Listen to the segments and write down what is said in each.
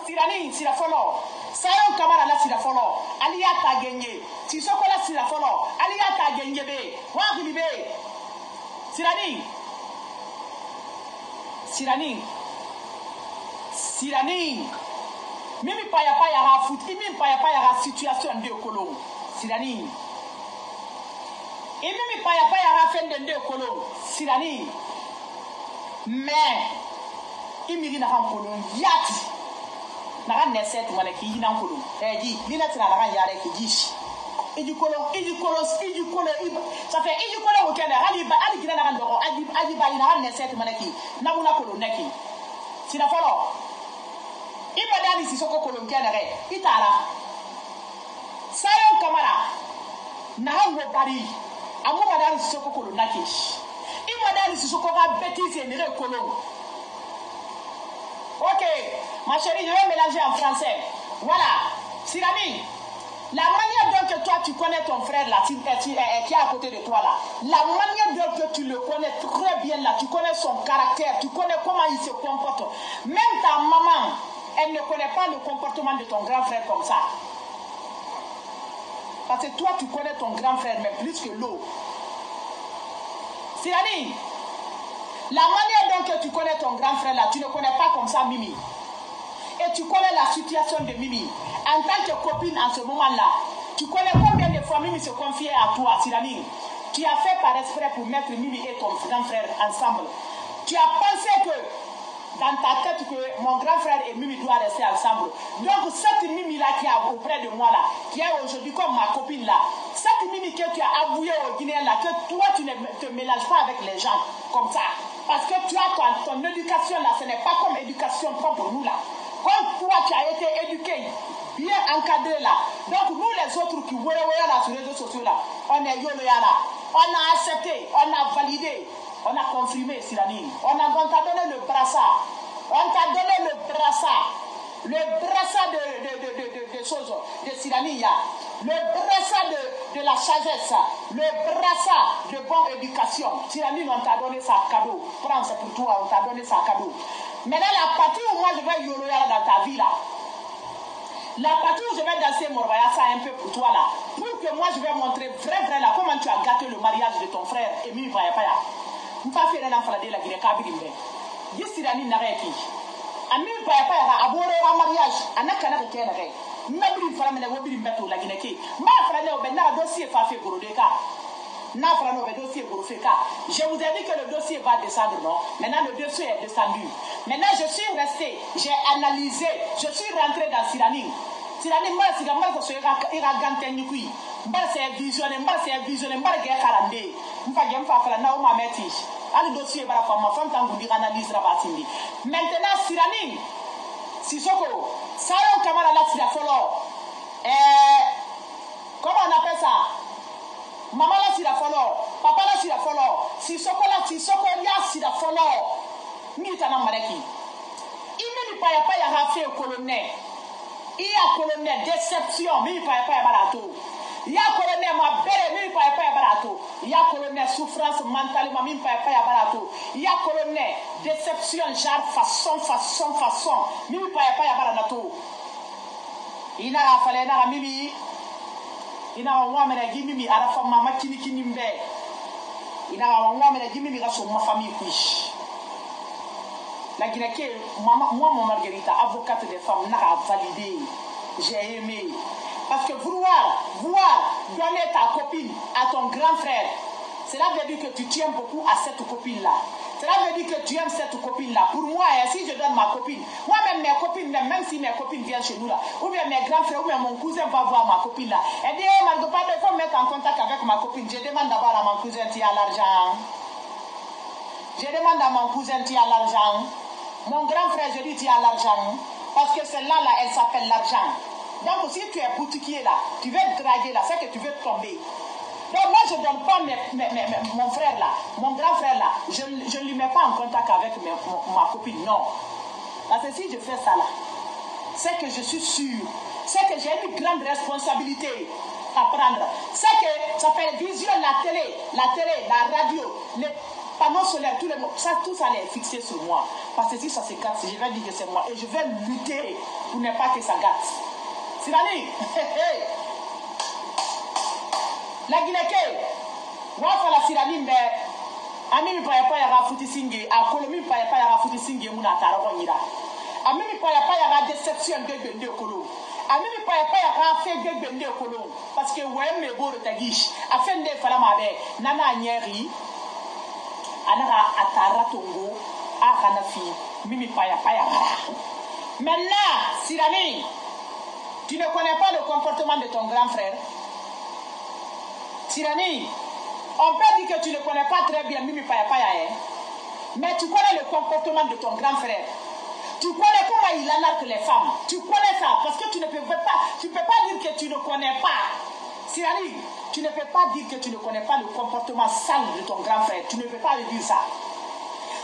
Sirani, Sirafolo. Sayon Kamara la Sirafolo. Aliata gagné. Sisokola Sirafolo. Aliata gagné be. Wagilibe. Sirani. Sirani. Sirani. Mimi paya ra foot. Mimi paya ra situation de Kolo. Sirani. Et mimi paya ra fin de Kolo. Sirani. Mais. Imiri na Kolo. Yati. Na neset mwana ki yina Kolo. Di. Lina tina na yare ki dish. Et du Kolo. Ça fait et du Kolo au Canada. Ali gina na ndoro. Ali bali na neset mwana ki. Na muna Kolo neki. Sirafolo. Imadani Sissoko Kolonkianere, Itala Sayon Kamara Nahango Bari, Amadani Sissoko Kolonakish, Imadani Sissoko bêtise et Nere Kolon. Ok, ma chérie, je vais mélanger en français. Voilà, Sirami, la manière dont toi tu connais ton frère là, qui est à côté de toi là, la manière dont tu le connais très bien là, tu connais son caractère, tu connais comment il se comporte. Même ta maman, elle ne connaît pas le comportement de ton grand frère comme ça. Parce que toi, tu connais ton grand frère, mais plus que l'eau. Sirani, la manière dont tu connais ton grand frère là, tu ne connais pas comme ça Mimi. Et tu connais la situation de Mimi. En tant que copine en ce moment-là, tu connais combien de fois Mimi se confiait à toi, Sirani. Tu as fait par esprit pour mettre Mimi et ton grand frère ensemble. Tu as pensé que dans ta tête que mon grand frère et Mimi doivent rester ensemble. Donc cette Mimi là qui est auprès de moi là, qui est aujourd'hui comme ma copine là, cette Mimi que tu as avouée au Guinéen là, que toi tu ne te mélanges pas avec les gens comme ça. Parce que tu as ton éducation là, ce n'est pas comme éducation propre nous là. Comme toi tu as été éduqué, bien encadré là. Donc nous les autres qui voient là sur les réseaux sociaux là, on est yolo là, on a accepté, on a validé. On a confirmé, Sirani. On t'a donné le brassard. On t'a donné le brassard. Le brassard de choses, de Sirani. Le brassard de la sagesse. Le brassard de bonne éducation. Sirani, on t'a donné ça cadeau. Prends ça pour toi, on t'a donné ça cadeau. Maintenant, la partie où moi je vais yoloyer dans ta vie là. La partie où je vais danser Morvaya, ça un peu pour toi là. Pour que moi je vais montrer vrai là comment tu as gâté le mariage de ton frère Emi Paya. Mpa fere na fala de la gire kabiri mbe yisirani na reki ami paya aboro wa mariage anaka na ke na re mabri fala me na wobiri mbeto la gine ke ma fala le obe na dossier fa fait goro de ka na fala no be dossier goro fait ka je vous ai dit que le dossier va descendre non maintenant le dossier est descendu maintenant je suis resté j'ai analysé je suis rentré dans Sirani moi si gamba ko so ira ganteni kui mba c'est visionné mba ge karande mfa gem fa fala na o ma meti ali dossier bara fa ma fam tangu di analyse rabatindi maintenant Sirani Sissoko Sayon Kamara la tira folo comment on appelle ça maman la tira folo papa la tira folo Sissoko ya tira folo ni tana mareki imeni paya rafe colonel il y a colonel déception mi paya barato. Il y a colonel ma belle mi paya barato. Il y a colonel souffrance mentale mi paya barato. Il y a colonel déception genre façon mi paya barato. Il n'a fallu na mimi. Il n'a wa mena gimi arafa mama kini mbe. Il n'a wa mena gimi ga so ma famille kuish. La Guinée, moi, mon Margarita, avocate des femmes, n'a validé. J'ai aimé. Parce que vouloir donner ta copine à ton grand frère, cela veut dire que tu tiens beaucoup à cette copine-là. Cela veut dire que tu aimes cette copine-là. Pour moi, si je donne ma copine, moi-même mes copines, même si mes copines viennent chez nous là, ou bien mes grands frères, ou bien mon cousin va voir ma copine là. Elle dit, Margot, il faut me mettre en contact avec ma copine. Je demande d'abord à mon cousin, tu as l'argent. Je demande à mon cousin, tu as l'argent. Mon grand frère, je dis, tu as l'argent. Parce que celle-là, elle s'appelle l'argent. Donc, si tu es boutiquier là, tu veux te draguer là, c'est que tu veux tomber. Donc, moi, je ne donne pas mon frère là, mon grand frère là, je ne lui mets pas en contact avec ma copine, non. Parce que si je fais ça là, c'est que je suis sûr, c'est que j'ai une grande responsabilité à prendre. C'est que ça fait vision, la télé, la radio, panneaux solaires, tout ça est fixé sur moi. Parce que si ça se gâte, je vais dire que c'est moi. Et je vais lutter pour ne pas que ça gâte. C'est la ligne. La Guinée, wafa la sirani mbe, ami mi paya paya ga futi singe, a kolomi paya paya ga futi singe muna tara konyira. Ami mi paya paya ga deception de bende kolo. Ami mi paya paya ga fe de bende kolo. Parce que ouais me boro tagish, a fait de fala mabe, nana nyeri, anara atara tongo, a kanafi, mimi paya paya ga. Maintenant, sirani, tu ne connais pas le comportement de ton grand frère. Sirani, on peut dire que tu ne connais pas très bien Mimi Paya Paya, hein? Mais tu connais le comportement de ton grand frère. Tu connais comment il arnaque les femmes. Tu connais ça parce que tu ne peux pas dire que tu ne connais pas. Sirani, tu ne peux pas dire que tu ne connais pas le comportement sale de ton grand frère. Tu ne peux pas lui dire ça.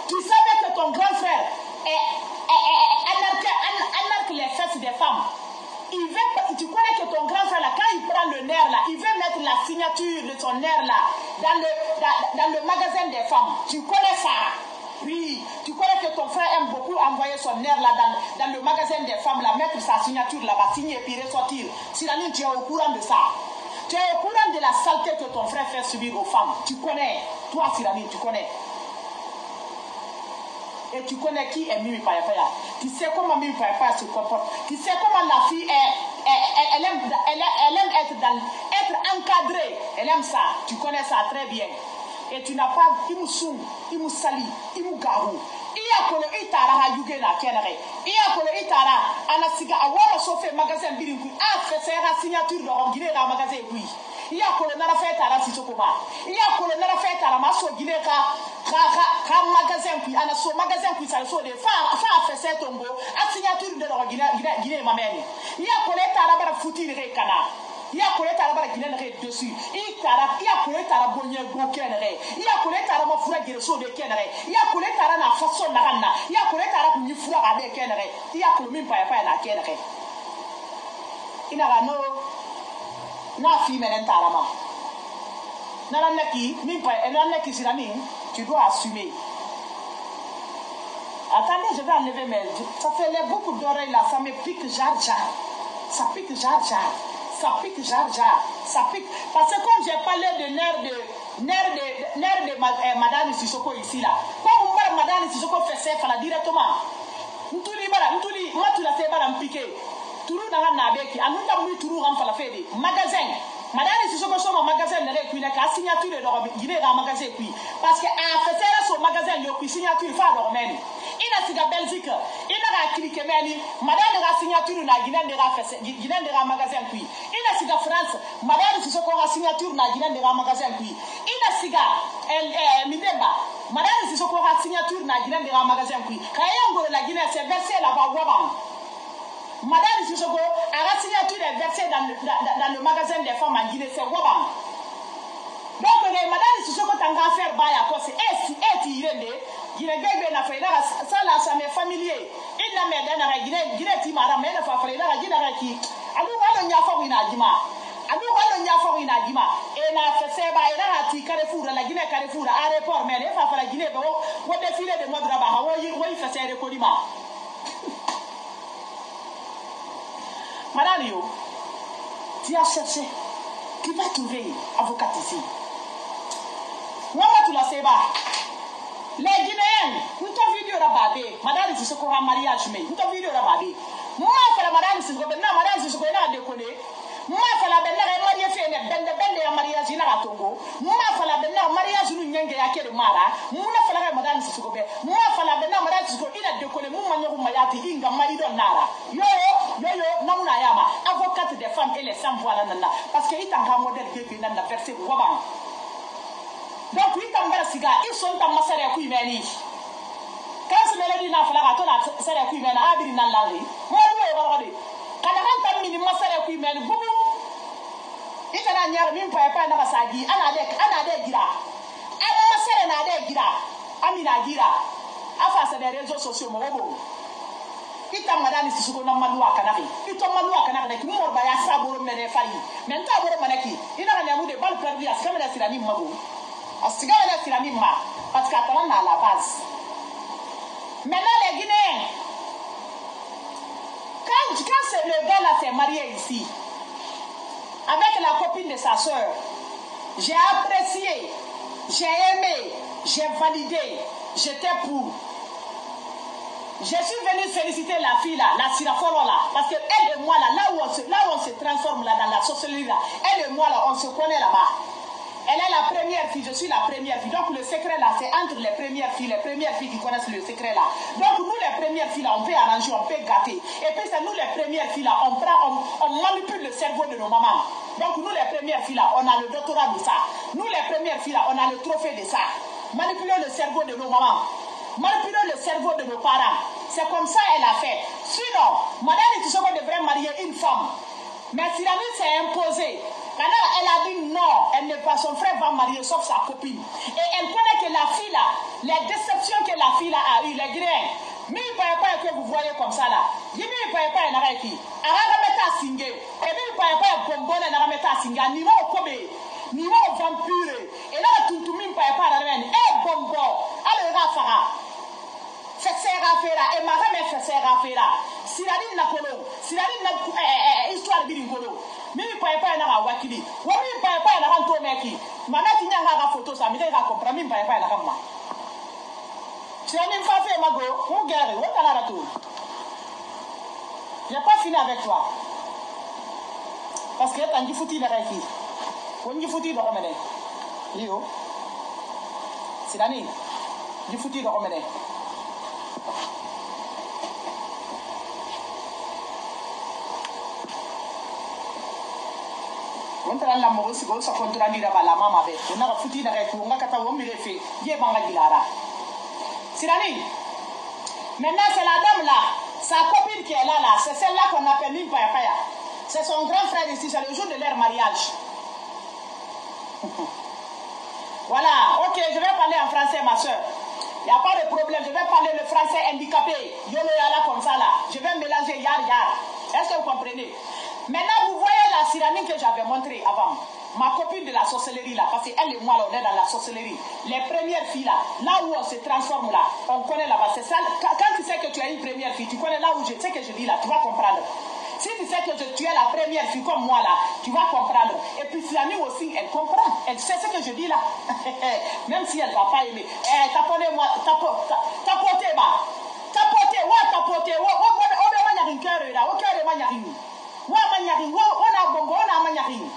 Tu savais que ton grand frère arnaque les fesses des femmes. Tu connais que ton grand frère là, quand il prend le nerf là, il veut mettre la signature de son nerf là dans le magasin des femmes. Tu connais ça? Oui, tu connais que ton frère aime beaucoup envoyer son nerf là dans le magasin des femmes là, mettre sa signature là-bas, signer et puis ressortir. Sirani, tu es au courant de ça. Tu es au courant de la saleté que ton frère fait subir aux femmes. Tu connais. Toi, Sirani, tu connais. Et tu connais qui est Mimi Paya Paya. Tu sais comment Mimi Paya Paya se comporte. Tu sais comment la fille elle aime être encadrée. Elle aime ça. Tu connais ça très bien. Et tu n'as pas Imusung, Imusali, Imugaru. Iyakolo itara ha yuge na kenere. Iyakolo itara anasiga awara sofe magasin biringu. A fait sa signature de rongire na magasin kui. Iyakolo nara fait tara sisokoma. Iyakolo nara fait tara maso gile ka magasin kui ana so magasin kui sa so de fa fait sa tombo a signature de rongire mameni. Iyakolo itara bara futire kana. Il y a collé ta barre qui dessus. Il y a collé ta bonne go kenere. Il y a collé ta ma fura gereso de kenere. Il y a collé ta na façon na ranna. Il y a collé ta ni fura ade kenere. Il y a collé min pa na kenere. Ina no na fi menen ta rama. Na la neki min pa na neki sirami, tu dois assumer. Attendez, je vais enlever mes. Ça fait beaucoup d'oreilles là, ça me pique jar. Ça pique jar. Ça pique jar. Ça pique. Parce que comme j'ai parlé de nerf de Madame Sissoko ici là, quand on voit Madame Sissoko fait ça, là directement. Ntuli, moi tu l'as fait me piquer. Tourou n'a rien à béki. Anu n'a plus tourou ram fala fait magasin. Madame Sissoko son magasin n'est qu'une signature de guiné dans magasin puis. Parce que a fait ça sur magasin le signature fa dormeni. Ina siga Belgique, ina ga cliquer meni, madame ga signature na guiné de magasin puis. Ina siga France, madame Sissoko ga signature na guiné de magasin puis. Ina siga Midemba, madame Sissoko ga signature na guiné de magasin puis. Kayango la Guinée c'est versé là-bas Wabang. Madame Sissoko a signature est versée dans le magasin des femmes en Guinée, c'est Wabang. Donc, Madame Sissoko tanga faire bail à cause et tirende, Guinée n'a fait ça là, ça m'est familier. Il n'a pas dans la Guinée Timara, mais il n'a pas fait la Guinée qui. Alors, on y a fait une agima. Et n'a fait ça, il a tiré Carrefour, la Guinée Carrefour, aéroport, mais il a fait la Guinée, où défilé de mode là-bas, où il fait ses recordements. Madame Yo, tu as cherché, tu vas trouver avocat ici. Moi, tu l'as sais pas. Les Guinéens, nous t'avons vu rababé. Madame Sissoko a mariage, mais nous t'avons vu rababé. Moi, je fais Madame Sissoko, Madame Sissoko a déconné. Moi, je fais la belle mariage, belle mariage, il a Togo. Moi, je fais la belle mariage, nous n'yenge à quel mara. Moi, je fais la Madame Sissoko. Moi, je fais la belle mariage, il a déconné. Moi, je fais la mayati, inga maïdo nara. Yo, namuna yama. Avocate des femmes et les femmes voilà nana. Parce qu'il est un modèle qui est dans la verset Wabang. Donc, oui, quand ils sont en masse à Kouimeni. Quand ce mélodie n'a pas la tonne, c'est la Kouimeni, à Birina Lali. Moi, je vais regarder. Quand on a un minimum, c'est la Kouimeni, boum. Il y a un yard, même pas un Nasagi, Anade Gira. Anade Gira. Amina Gira. Afin des réseaux sociaux, mon robot. Il t'a madame Sissoko na Manoua Canari. Il t'a Manoua Canari qui m'a envoyé à Saboro Menefai. Maintenant, Boro Manaki. Il a un amour de balles perdues à Skamela Sirani Mago. A Skamela Sirani Ma. Parce qu'Atalanta à la base. Maintenant, les Guinéens, quand le gars là s'est marié ici, avec la copine de sa soeur, j'ai apprécié, j'ai aimé, j'ai validé, j'étais pour. Je suis venue féliciter la fille là, la Sirafolo là, parce qu'elle et moi là, là où on se transforme là, dans la sorcellerie là, elle et moi là, on se connaît là-bas. Elle est la première fille, je suis la première fille. Donc le secret là, c'est entre les premières filles qui connaissent le secret là. Donc nous les premières filles là, on peut arranger, on peut gâter. Et puis c'est nous les premières filles là, on manipule le cerveau de nos mamans. Donc nous les premières filles là, on a le doctorat de ça. Nous les premières filles là, on a le trophée de ça. Manipuler le cerveau de nos mamans. Manipuler le cerveau de nos parents. C'est comme ça elle a fait. Sinon, Madame Itissoko devrait marier une femme. Mais Sirani s'est imposée. Quand elle a dit non, elle ne pas, son frère va marier sauf sa copine. Et elle connaît que la fille là, les déceptions que la fille là a eues, les grains. Mais il ne paraît pas que vous voyez comme ça là. Il ne paraît pas un qui. Aragameta singé. Et puis il ne paraît pas un bonbon et aragameta singé. Niveau au Kobe. Niveau au vampire. Et là, tout le monde ne paraît pas aragameta. Eh bonbon. Allez, Rafara. Fessera fera. Et ma femme fessera fera. Sirani Nakolo. Sirani histoire biringolo. Mimi papa na wakili wami papa na kanto meki mana tinya nga photo sa mi ka comprendre mimi papa na kama Sirani fa fait mago on guerre on a la tout. J'ai pas fini avec toi parce que tangi fouti na raki on ngi fouti do mene yo Sirani di fouti do mene on tara la mo si go sa kontra ni raba la mama be on na futi na retu on kata wo mi refe ye banga gilara Sirani maintenant c'est la dame là sa copine qui est là c'est celle-là qu'on appelle Mime Paya Paya c'est son grand frère ici c'est le jour de leur mariage. Voilà, ok, je vais parler en français ma soeur. Il n'y a pas de problème, je vais parler le français handicapé. Yolo yala comme ça là. Je vais mélanger yar yar. Est-ce que vous comprenez? Maintenant, vous voyez la Sirani que j'avais montrée avant. Ma copine de la sorcellerie là, parce qu'elle et moi là, on est dans la sorcellerie. Les premières filles là, là où on se transforme là, on connaît là-bas. C'est ça. Quand tu sais que tu es une première fille, tu connais là où je sais que je dis là, tu vas comprendre. Si tu sais que tu es la première fille comme moi là, tu vas comprendre. Et puis Sirani aussi, elle comprend. Elle sait ce que je dis là. Même si elle ne va pas aimer. Tapotez-moi, tapotez, bah. Tapotez, ouais, tapotez, ouais, on a maniarin cœur là, au cœur de maniarin. Ouais, maniarin, on a bongo, on a maniarin.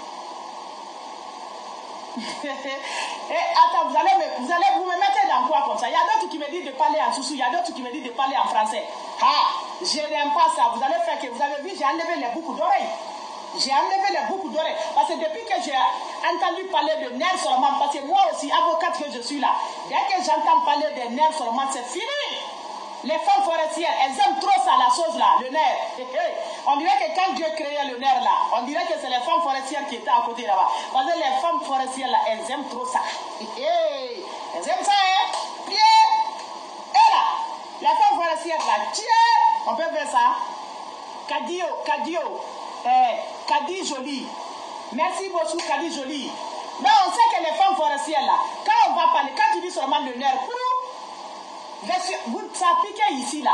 Attends, vous allez vous me mettre dans quoi comme ça? Il y a d'autres qui me disent de parler en soussou, il y a d'autres qui me disent de parler en français. Ah, je n'aime pas ça. Vous allez faire que vous avez vu, j'ai enlevé les boucles d'oreilles. J'ai enlevé les boucles d'oreilles. Parce que depuis que j'ai entendu parler de nerfs seulement, parce que moi aussi, avocate que je suis là, dès que j'entends parler de nerfs seulement, c'est fini. Les femmes forestières, elles aiment trop ça, la chose là, le nerf. On dirait que quand Dieu créait le nerf là, on dirait que c'est les femmes forestières qui étaient à côté là-bas. Parce que les femmes forestières là, elles aiment trop ça. Elles aiment ça, hein. Pied. Et là, les femmes forestières là, tiens, on peut faire ça. Kadio, Kadi Jolie. Merci beaucoup, Kadi Jolie. Mais on sait que les femmes forestières là, quand on va parler, quand tu dis seulement le nerf, ça a piqué ici là.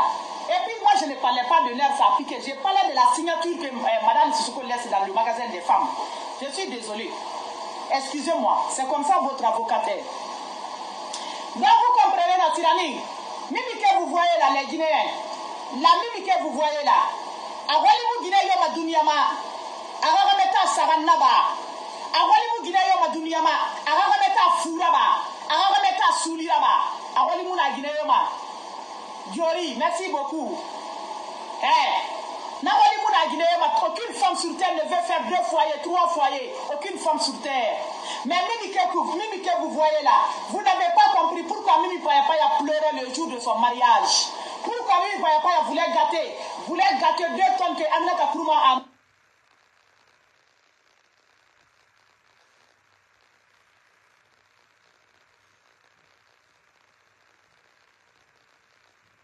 Et puis moi je ne parlais pas de nerf, ça a piqué. J'ai parlé de la signature que Madame Sissoko laisse dans le magasin des femmes. Je suis désolée. Excusez-moi, c'est comme ça votre avocate est. Donc vous comprenez la tyrannie. Mimi que vous voyez là, les Guinéens. La Mimi que vous voyez là. Awalimu Guinée yoma dunyama. Aragameta sarannaba. Awalimu Guinée yoma dunyama. Aragameta furaba. Aragameta suliraba. Awalimu na Guinée yoma. Diori, merci beaucoup. N'awalimu na Guinée yoma. Aucune femme sur terre ne veut faire 2 foyers, 3 foyers. Aucune femme sur terre. Mais Mimi que vous voyez là, vous n'avez pas compris pourquoi Mimi Paya Paya pleurait le jour de son mariage. Pourquoi Mimi Paya Paya voulait gâter 2 tonnes que Aminata Kourouma a.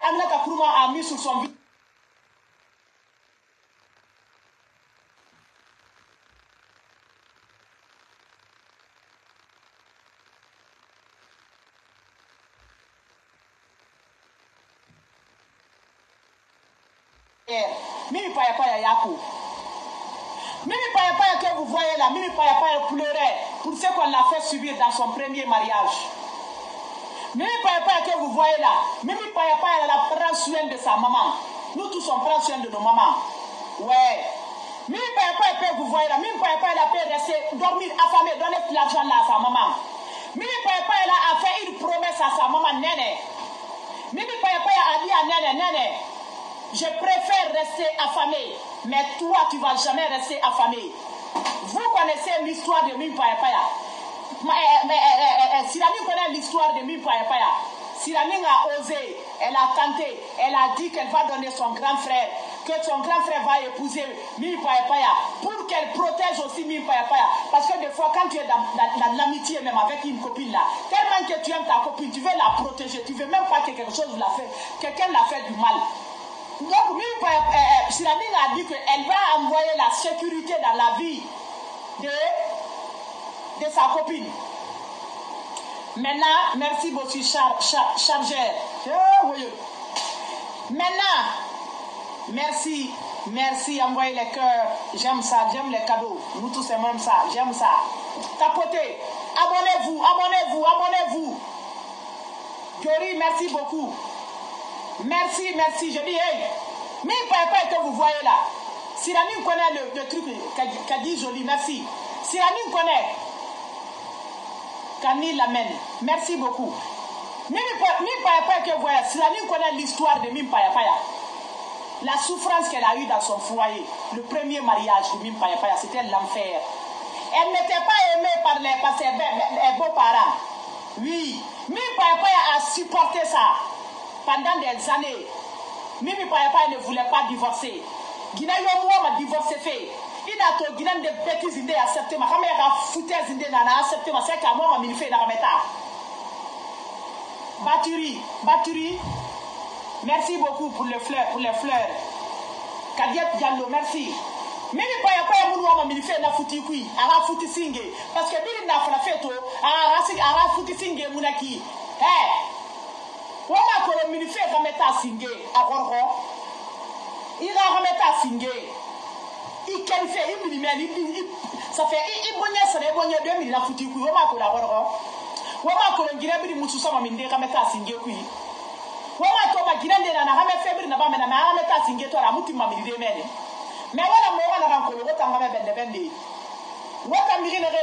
Aminata Kourouma a mis sur son visage. Mimi Paya Paya Yako. Mimi Paya Paya que vous voyez là, Mimi Paya Paya pleurait pour ce qu'on l'a fait subir dans son premier mariage. Mimi Paya Paya que vous voyez là, Mimi Paya Paya elle prend soin de sa maman. Nous tous on prend soin de nos mamans. Ouais. Mimi Paya Paya que vous voyez là, Mimi Paya Paya elle a pu rester dormir affamée, donner l'argent là à sa maman. Mimi Paya Paya elle a fait une promesse à sa maman Néné. Mimi Paya Paya a dit à Néné, Néné, je préfère rester affamé, mais toi, tu ne vas jamais rester affamé. Vous connaissez l'histoire de Mimi Paya Paya. Sirani connaît l'histoire de Mimi Paya Paya. Sirani a osé, elle a tenté, elle a dit qu'elle va donner son grand frère, que son grand frère va épouser Mimi Paya Paya, pour qu'elle protège aussi Mimi Paya Paya. Parce que des fois, quand tu es dans l'amitié même avec une copine là, tellement que tu aimes ta copine, tu veux la protéger, tu ne veux même pas que quelque chose l'a fait, quelqu'un l'a fait du mal. Donc, Sirani a dit qu'elle va envoyer la sécurité dans la vie de sa copine. Maintenant, merci beaucoup, chargeur. Maintenant, merci, envoyez les cœurs. J'aime ça, j'aime les cadeaux. Nous tous aimons ça, j'aime ça. Tapotez, abonnez-vous. Jory, merci beaucoup. Merci. Je dis, hey, mais pas que vous voyez là. Sirani connaît le truc qu'a dit Jolie, merci. Sirani connaît. Kani l'amène. Merci beaucoup. Mimi Paya Paya que vous voyez, Sirani connaît l'histoire de Mimi Paya Paya. La souffrance qu'elle a eue dans son foyer. Le premier mariage de Mimi Paya Paya, c'était l'enfer. Elle n'était pas aimée par ses beaux-parents. Oui. Mimi Paya Paya a supporté ça. Pendant des années, Mimi Paya Paya ne voulait pas divorcer. Guinée m'a divorcé fait. Il a tout Guinée de bêtises idées acceptées. Ma caméra a foutu les idées n'a accepté. Ma c'est qu'à moi m'a mis fait dans la méta. Baturi. Merci beaucoup pour les fleurs. Kadiet Diallo, merci. Mimi Paya Paya m'a mis fait na foutu kui. Ara foutu singe. Parce que Mimi n'a pas fait tout. Ara foutu singe munaki. Wama ko mini fe kameta singe akorho ira kameta singe ikel fe imini meni ça fait ibonye sere bonye 2000 la futi ku wama ko la korho wama ko ngira bi musu sama minde kameta singe ku wama to ba girande na kame fe bi na ba mena na kameta singe to ra mutima mi de mene mais wala mo wana ran ko lo tanga be bende wata mi ne re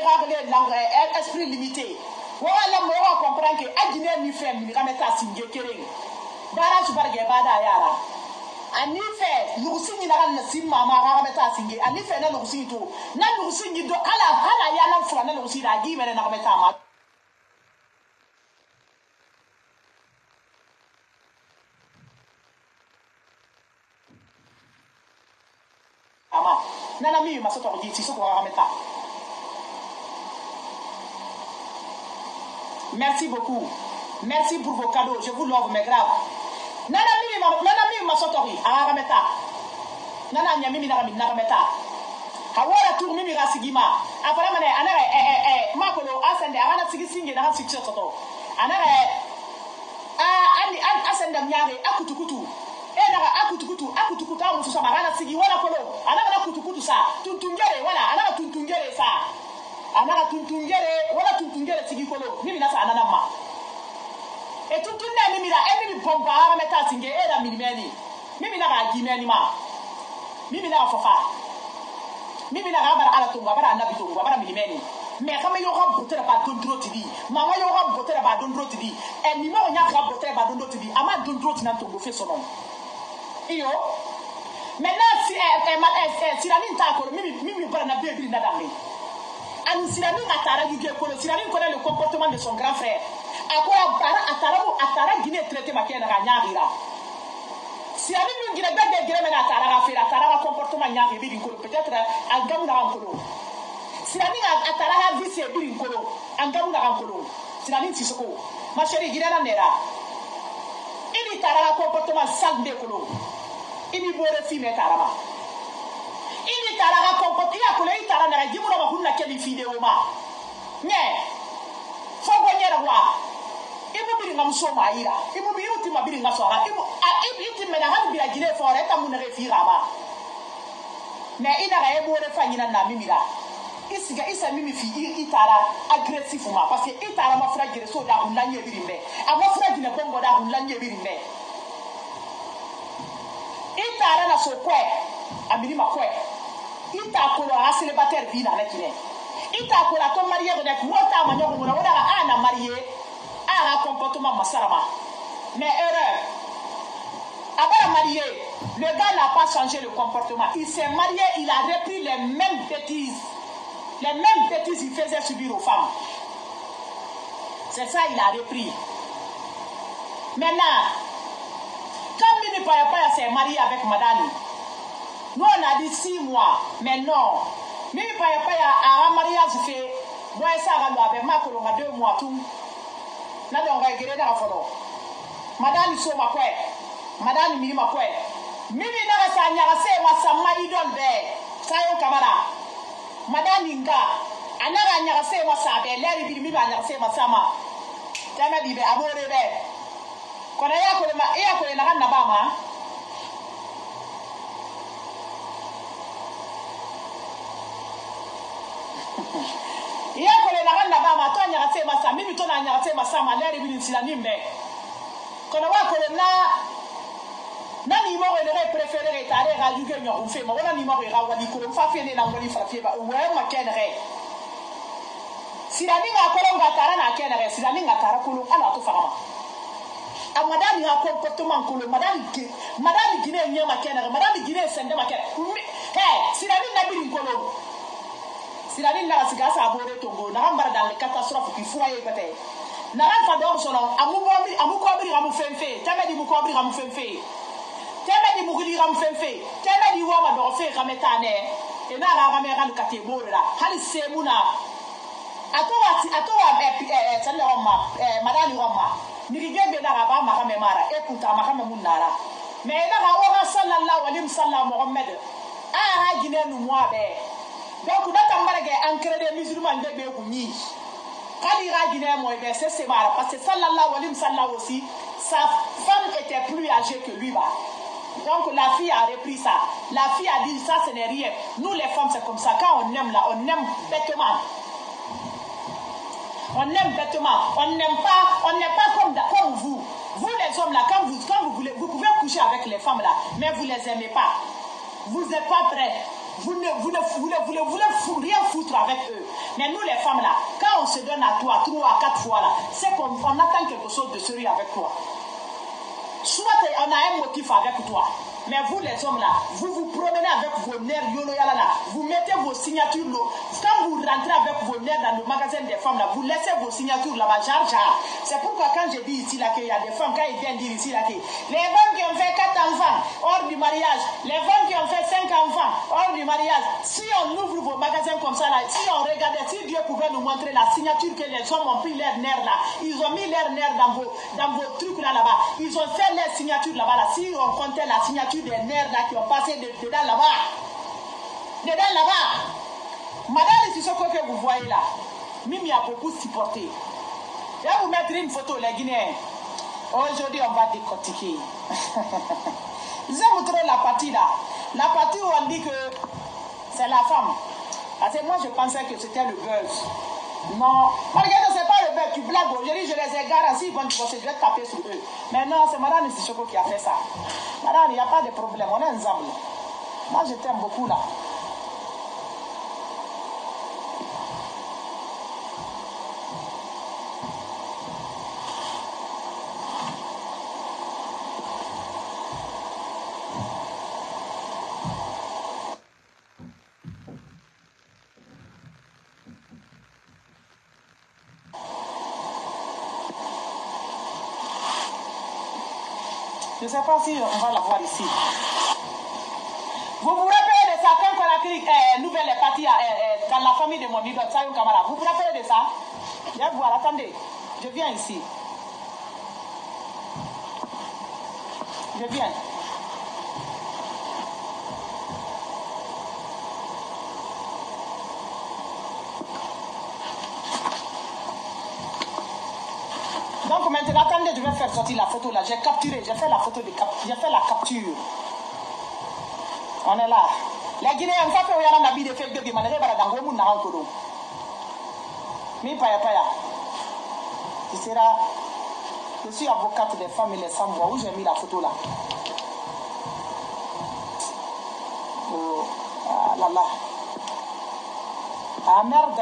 langue esprit limité. Wala mo wa comprendre que adine mi fait mi kameta singe kereng bara su barge bada yara ani fe lugusi ni na na simma ma kameta singe ani fe na lugusi to na lugusi ni do ala ya na fula na lugusi da gi mere na kameta ma ama nana mi ma soto di ti so ko kameta. Merci beaucoup. Merci pour vos cadeaux. Je vous l'offre, mais grave. Nana mi ma sotori. Arameta. Nana nyami na rameta. Hawara tour mimi rasigima. Afala mane anare makolo asende arana sigisinge na sikse soto. Anare ani asende nyare akutukutu. Nara akutukutu amusu sama arana sigi wala kolo. Anara akutukutu sa. Tuntungere wala anara tuntungere sa. Anara tuntungere wala tuntungere sigi kolo mimi nasa anana ma e tuntunne mimi la mimi bomba ara meta singe era mini mimi na ga gimeni ma mimi na fofa mimi na ga bara ala tunga bara na bitunga bara mini mais kama yo ga botere ba dondro tidi mama yo ga botere ba dondro tidi e mi mo nya ga botere ba dondro tidi ama dondro tina to go fe sono iyo maintenant si Sirani ta ko mimi bara na bebi na dambe. Sirani Atara Sirani connaît le comportement de son grand frère. Atara Guinée traité ma kena Nyarira. Sirani Guinée de Guinée Atara comportement Nyari Birinkolo, peut-être Angamuna Rankolo. Sirani Atara Vissé Birinkolo, Angamuna Rankolo. Sirani Sissoko, ma chérie Guinée Nera. Il y a un comportement sale de Kolo. Il y a un film Tarama. Il y a un comportement, il y a un Tarana, il y a un vidéo. Mais, faut gagner la voix. Il imu biri ngam so maira imu bi uti ma biri ngaso ara imu iti mena hanu bi agile fore ta mun refira ma me ina ga ebo re fanyina na mimira isiga isa mimi fi itara agressif ma parce que itara ma fra gere so da hun lanye biri mbe amo fra dina bongo da hun lanye biri mbe itara na so kwe amiri ma kwe ita ko la célibataire bi na la kine ita ko la to marié de wota ma nyoko ngona wona ana marié a comportement masarama mais erreur après marié le gars n'a pas changé le comportement il s'est marié il a repris les mêmes bêtises il faisait subir aux femmes c'est ça il a repris maintenant quand Mimi Paya Paya s'est marié avec Madani nous on a dit 6 mois mais non Mimi Paya Paya a un mariage fait moi ça a avec ma colonga 2 mois tout na donc on regarde la photo Madani so ma kwe Madani Mimi ma kwe Mimi na sa nyara se ma sama idol be sayo kamara Madani nga anara nyara se ma sa be leri bi Mimi ba nyara se ma sama tama bi be abore be kona ya ko na kana ba ma iya ko le na kana ba ma to nyara se ma sa Mimi to na nyara se ma sama leri bi nsila nimbe kona wa ko na ni mo le préféré retare ga juge nyo on fait mo wala ni mo ga wali ko fa fe ne na wali fa fe ba we ma kenere sirani nga ko nga tara na kenere sirani nga tara ko ala to fama amadani nga comportement ko madani gine nyama kenere madani gine sende ma kenere sirani na bi ko sirani na siga sa bore tongo na mbara dans les catastrophes qui foyer côté na fa do so no amu ko bi ga mu fenfe tamedi mu ko bi ga mu fenfe tebe di mugili ram fenfe tebe di wama do fe kametane e na ga me ga kategori la hali semuna atowa tsale roma madani roma nirigebe na ga ba ma ga me mara e puta ma ga me munara me na ga wa sallallahu alaihi wasallam muhammad a ha gine nu mo be donc da tambara ge ancré des musulmans de be kunyi kali ga gine mo be c'est mara parce que sallallahu alaihi wasallam aussi sa femme était plus âgée que lui ba. Donc la fille a repris ça. La fille a dit ça, ce n'est rien. Nous les femmes, c'est comme ça. Quand on aime là, on aime bêtement. On aime bêtement. On n'est pas comme vous. Vous les hommes là, quand vous voulez, vous pouvez coucher avec les femmes là, mais vous les aimez pas. Vous n'êtes pas prêts. Vous ne voulez rien foutre avec eux. Mais nous les femmes là, quand on se donne à toi 3 à 4 fois là, c'est qu'on attend quelque chose de sérieux avec toi. Soit on a un motif avec toi, mais vous les hommes là, vous vous promenez avec vos nerfs yolo yala là, vous mettez vos signatures là. Quand vous rentrez avec vos nerfs dans le magasin des femmes là, vous laissez vos signatures là-bas, jar. C'est pourquoi quand je dis ici là qu'il y a des femmes, quand ils viennent dire ici là que les femmes qui ont fait 4 enfants hors du mariage, les femmes qui ont fait 5 enfants hors du mariage, si on ouvre vos magasins comme ça là, si on regardait, si Dieu pouvait nous montrer la signature que les hommes ont pris leurs nerfs là, ils ont mis leurs nerfs dans vos trucs là-bas, ils ont fait les signatures là-bas là, si on comptait la signature des nerfs là qui ont passé dedans là-bas, madame, c'est ce que vous voyez là, Mimi a beaucoup supporté. Je vais vous mettre une photo les Guinéens. Aujourd'hui on va décortiquer. Je vais vous montrer la partie là, la partie où on dit que c'est la femme. Parce que moi je pensais que c'était le buzz. Non, regarde, c'est pas le buzz, tu blagues. Aujourd'hui je les ai garantis, ils vont bosser, je vais taper sur eux. Mais non, c'est madame Sissoko qui a fait ça. Madame, il n'y a pas de problème, on est ensemble. Moi je t'aime beaucoup là. Je ne sais pas si on va la voir ici. Vous vous rappelez de ça quand Conakry Nouvelle est partie dans la famille de mon idole, Sayoun Kamara. Vous vous rappelez de ça? Je vais voir, attendez. Je viens ici. Je viens. Donc maintenant, attendez, je vais faire sortir la photo là. J'ai capturé, j'ai fait la photo de j'ai fait la capture. On est là. Les Guinéens, ça fait où il y a un habit de fait de guimane, j'ai pas d'ango, mon n'a encore. Mais paya. Je suis avocate des femmes et les femmes. Où j'ai mis la photo là? Oh, ah là là. Ah merde.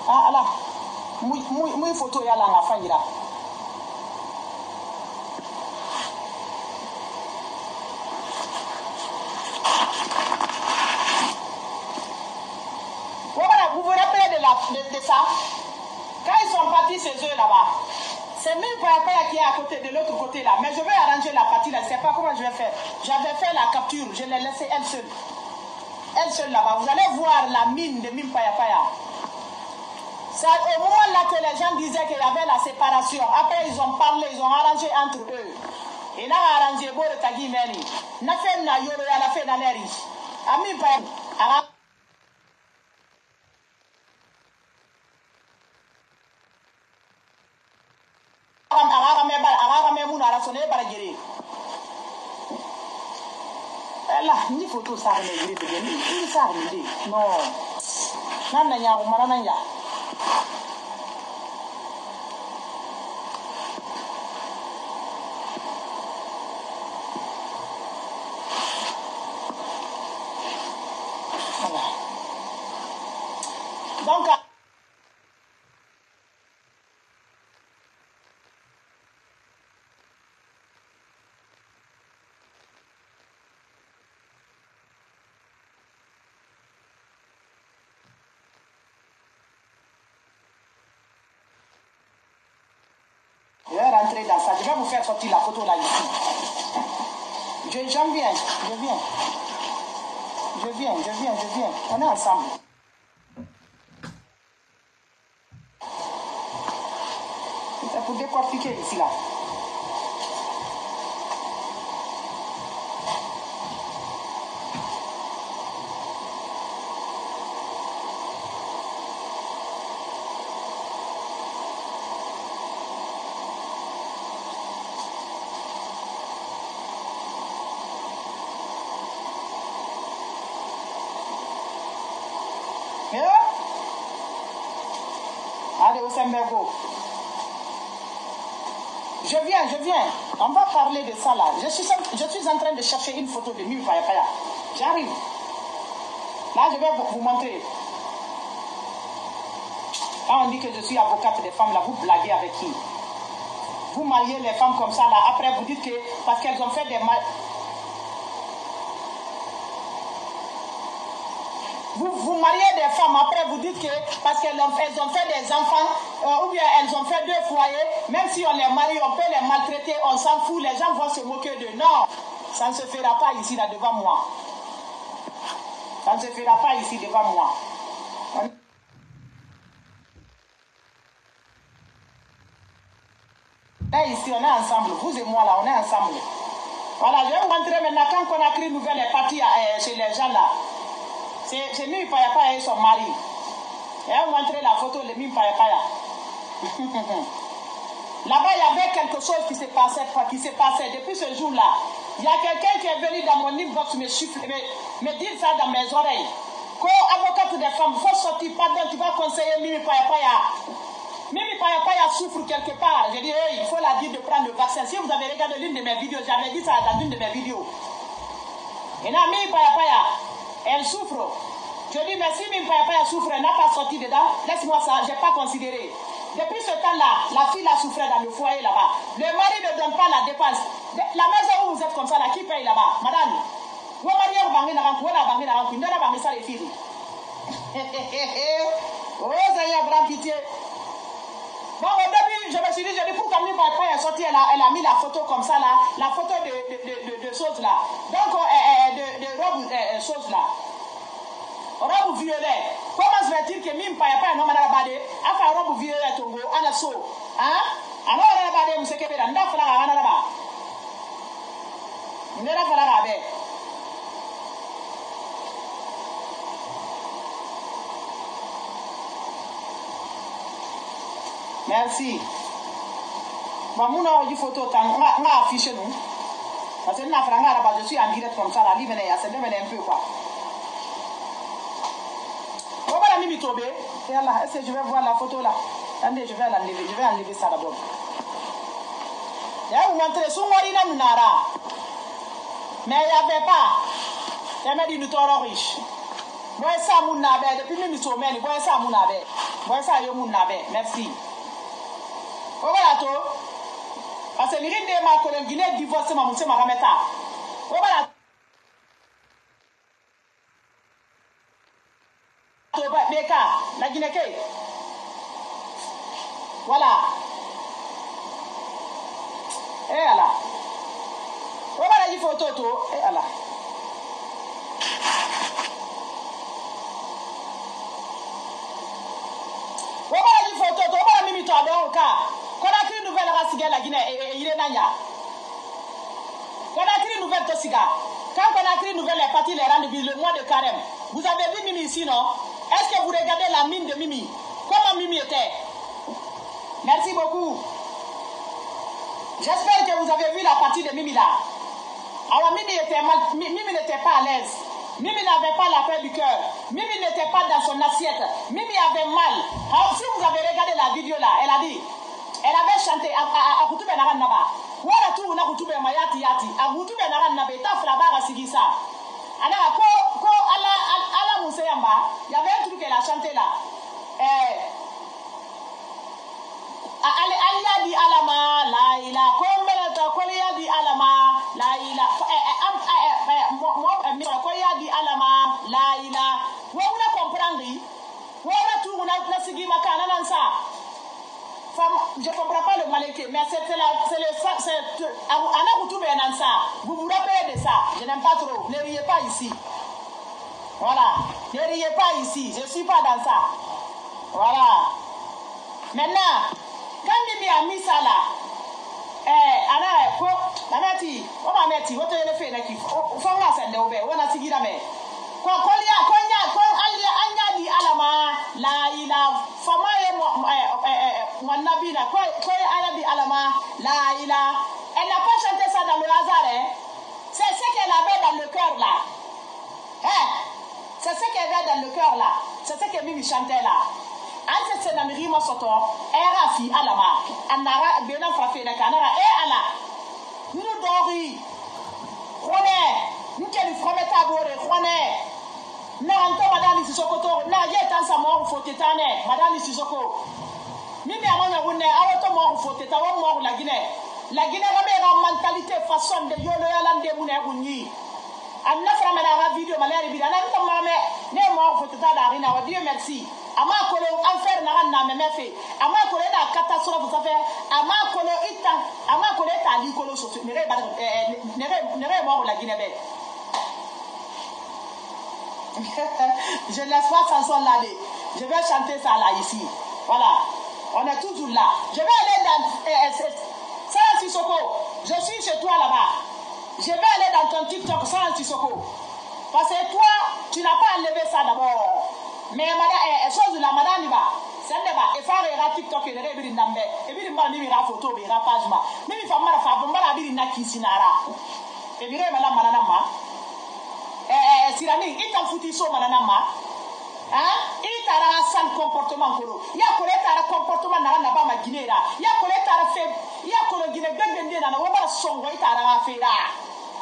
Ah là. Moi photo ya là la fin là. Vous vous rappelez de ça? Quand ils sont partis ces œufs là-bas, c'est même Paya qui est à côté, de l'autre côté là. Mais je vais arranger la partie là, je ne sais pas comment je vais faire. J'avais fait la capture, je l'ai laissée elle seule. Elle seule là-bas. Vous allez voir la mine de Mime Paya. C'est au moment là que les gens disaient qu'il y avait la séparation. Après ils ont parlé, ils ont arrangé entre eux. Et là, arrangé beau de Tagi Meni. N'a fait na yoro à la fin d'année. Ami Paya. Là, ni photo ça ne dit pas ni ça ne dit non nana nya ko marana nya voilà. Donc je vais rentrer dans ça. Je vais vous faire sortir la photo là ici. J'en viens. Je viens. On est ensemble. C'est pour décortiquer ici là. Allez, Osembergo. Je viens. On va parler de ça là. Je suis en train de chercher une photo de Mime Paya. J'arrive. Là, je vais vous montrer. Quand on dit que je suis avocate des femmes, là, vous blaguez avec qui? Vous mariez les femmes comme ça, là. Après, vous dites que parce qu'elles ont fait des mal. Vous mariez des femmes, après vous dites que parce qu'elles ont fait des enfants, ou bien elles ont fait 2 foyers, même si on les marie, on peut les maltraiter, on s'en fout, les gens vont se moquer d'eux. Non, ça ne se fera pas ici, là, devant moi. Ça ne se fera pas ici, devant moi. Là, ici, on est ensemble, vous et moi, là, on est ensemble. Voilà, je vais vous montrer maintenant, quand Conakry Nouvelle est partie chez les gens, là. C'est Mime Paya et son mari. Et on va montrer la photo de Mime Paya. Là-bas, il y avait quelque chose qui se passait depuis ce jour-là. Il y a quelqu'un qui est venu dans mon inbox me dire ça dans mes oreilles. Quand avocate des femmes, il faut sortir, pardon, tu vas conseiller Mime Paya. Mime Paya souffre quelque part. J'ai dit, hey, il faut la dire de prendre le vaccin. Si vous avez regardé l'une de mes vidéos, j'avais dit ça dans l'une de mes vidéos. Et là, Mime Paya, elle souffre. Je dis, mais si Mime Paya souffre, elle n'a pas sorti dedans, laisse-moi ça, je n'ai pas considéré. Depuis ce temps-là, la fille la souffrait dans le foyer là-bas. Le mari ne donne pas la dépense. La maison où vous êtes comme ça, là, qui paye là-bas? Madame, vous mariez au bangi narankou, la bangi narankou, ne la bangi ça les filles. Oh, Seigneur, grand pitié. Bon, au début, je me suis dit, pourquoi Mime Paya est sortie, elle a mis la photo comme ça là, la photo de choses là. Donc, de robe choses là. Robe violet. Comment se fait-il que Mime Paya non madame Bade a fait robe violet tongo ana so? Hein? Alors on a Bade monsieur Kebeda nda fala ana là-bas. Nera fala rabe. Merci. Bon, mon nom du photo, on a affiché nous. Parce que nous avons je suis en direct comme ça, la ligne c'est un peu quoi. On va la Mimi Tobé. Est-ce que je vais voir la photo là? Attendez, je vais enlever ça d'abord. Vous montrez sous moi, il y a mais il n'y avait pas. Il y avait des noutons riches. Moi, ça, mon nabe, depuis Mimi Tobé, moi, ça, mon nabe. Moi, ça, mon nabe. Merci. Voilà tout. Parce que l'irine de ma collègue Guinée divorce ma mousse ma rameta. Voilà. Beka, la Guinée. Voilà. Et là. Voilà, il faut toto. Et là. Voilà, il faut toto. Voilà, mimi toi donc. Quand on a écrit une nouvelle race la Guinée et il est nanya. Quand on a écrit une nouvelle Tossiga. Quand on a écrit une nouvelle partie les rendez-vous le mois de carême. Vous avez vu Mimi ici, non? Est-ce que vous regardez la mine de Mimi? Comment Mimi était? Merci beaucoup. J'espère que vous avez vu la partie de Mimi là. Alors Mimi était mal, Mimi n'était pas à l'aise. Mimi n'avait pas la paix du cœur. Mimi n'était pas dans son assiette. Mimi avait mal. Alors si vous avez regardé la vidéo là, elle a dit, elle avait chanté à Koutoube Naran Naba. Voilà tout, on a Koutoube Mayati Yati. À Koutoube Naran Naba, il a fait la barre à Sigisa. Alors, quand à la Mousseyamba, il y avait un truc qu'elle a chanté là. Ali di alama la ila kombela ta kolia di alama la ila kolia di alama la ila wo una comprendre wo na tout na sigi makana nan ça je comprends pas le malais mais c'est ana Koutoube nan ça vous vous rappelez de ça je n'aime pas trop ne riez pas ici voilà ne riez pas ici je suis pas dans ça voilà maintenant quand Mimi a mis ça là, on a dit, on te le fait, on fait un ascendé au on a signé la main. Quand Anya dit Alama, là, il a famille, mon nabina, quand Anya dit Alama, là, il a. Elle n'a pas chanté ça dans le hasard, hein. C'est ce qu'elle avait dans le cœur là. Hein? C'est ce qu'elle avait dans le cœur là. C'est ce que Mimi chantait là. Anse se na mirima soto era fi alama anara bena frappé na kanara e ala nous dori khone nkeli frometa bore khone na anto madani sisokoto na yeta sa mo fotetane madani sisoko mimi amanya wonne awoto mo foteta wo mo la Guinée rabe ra mentalité façon de yolo yala ndemu ne kunyi anna frama na vidéo malari bi na ntamame ne mo foteta darina wa Dieu merci. Ama kolo enfer na me fait ama kolo na catastrophe ça fait ama kolo ta li kolo so nere mo la Guinée be je laisse pas chanson là je vais chanter ça là ici voilà on est toujours là je vais aller dans Salam Sissoko je suis chez toi là-bas je vais aller dans ton TikTok Salam Sissoko parce que toi tu n'as pas enlevé ça d'abord. Mais madame, chose la madame va, c'est un et faire TikTok et les rébellions n'ambe. Et puis il m'a mis la photo, il m'a page ma. Mais il faut mal faire, bon mal habiller na kisinara. Et puis madame ma. Sirani, il t'a foutu so madame ma. Hein? Il t'a un sale comportement colo. Il y a collé un comportement na ba ma Guinée là. Il y a collé un fait, il y a collé Guinée gagné na wa ba songo il t'a fait là.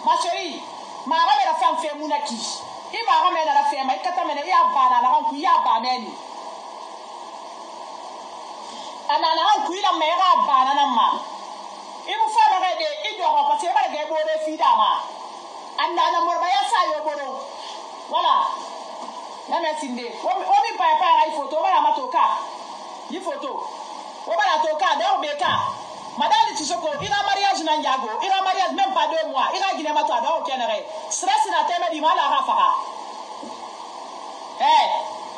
Ma chérie, ma ramène la femme fait mounaki. Il m'a ramené à la ferme, il t'a amené à Bana, la rencontre, il y a Banani. La rencontre, il a mis à Banana. Il vous fait arrêter, il doit repasser par les beaux filles d'Ama. Anna Morbaya Sayoboro. Voilà. La merci. On ne peut pas une photo, on va la matoka. Une photo. On va la toka, d'un béca. Madame Tissoko, il a mariage Nandiago, il a mariage même pas 2 mois, il a guiné ma toile, au Canada. Stress n'a tellement dit mal à Rafara.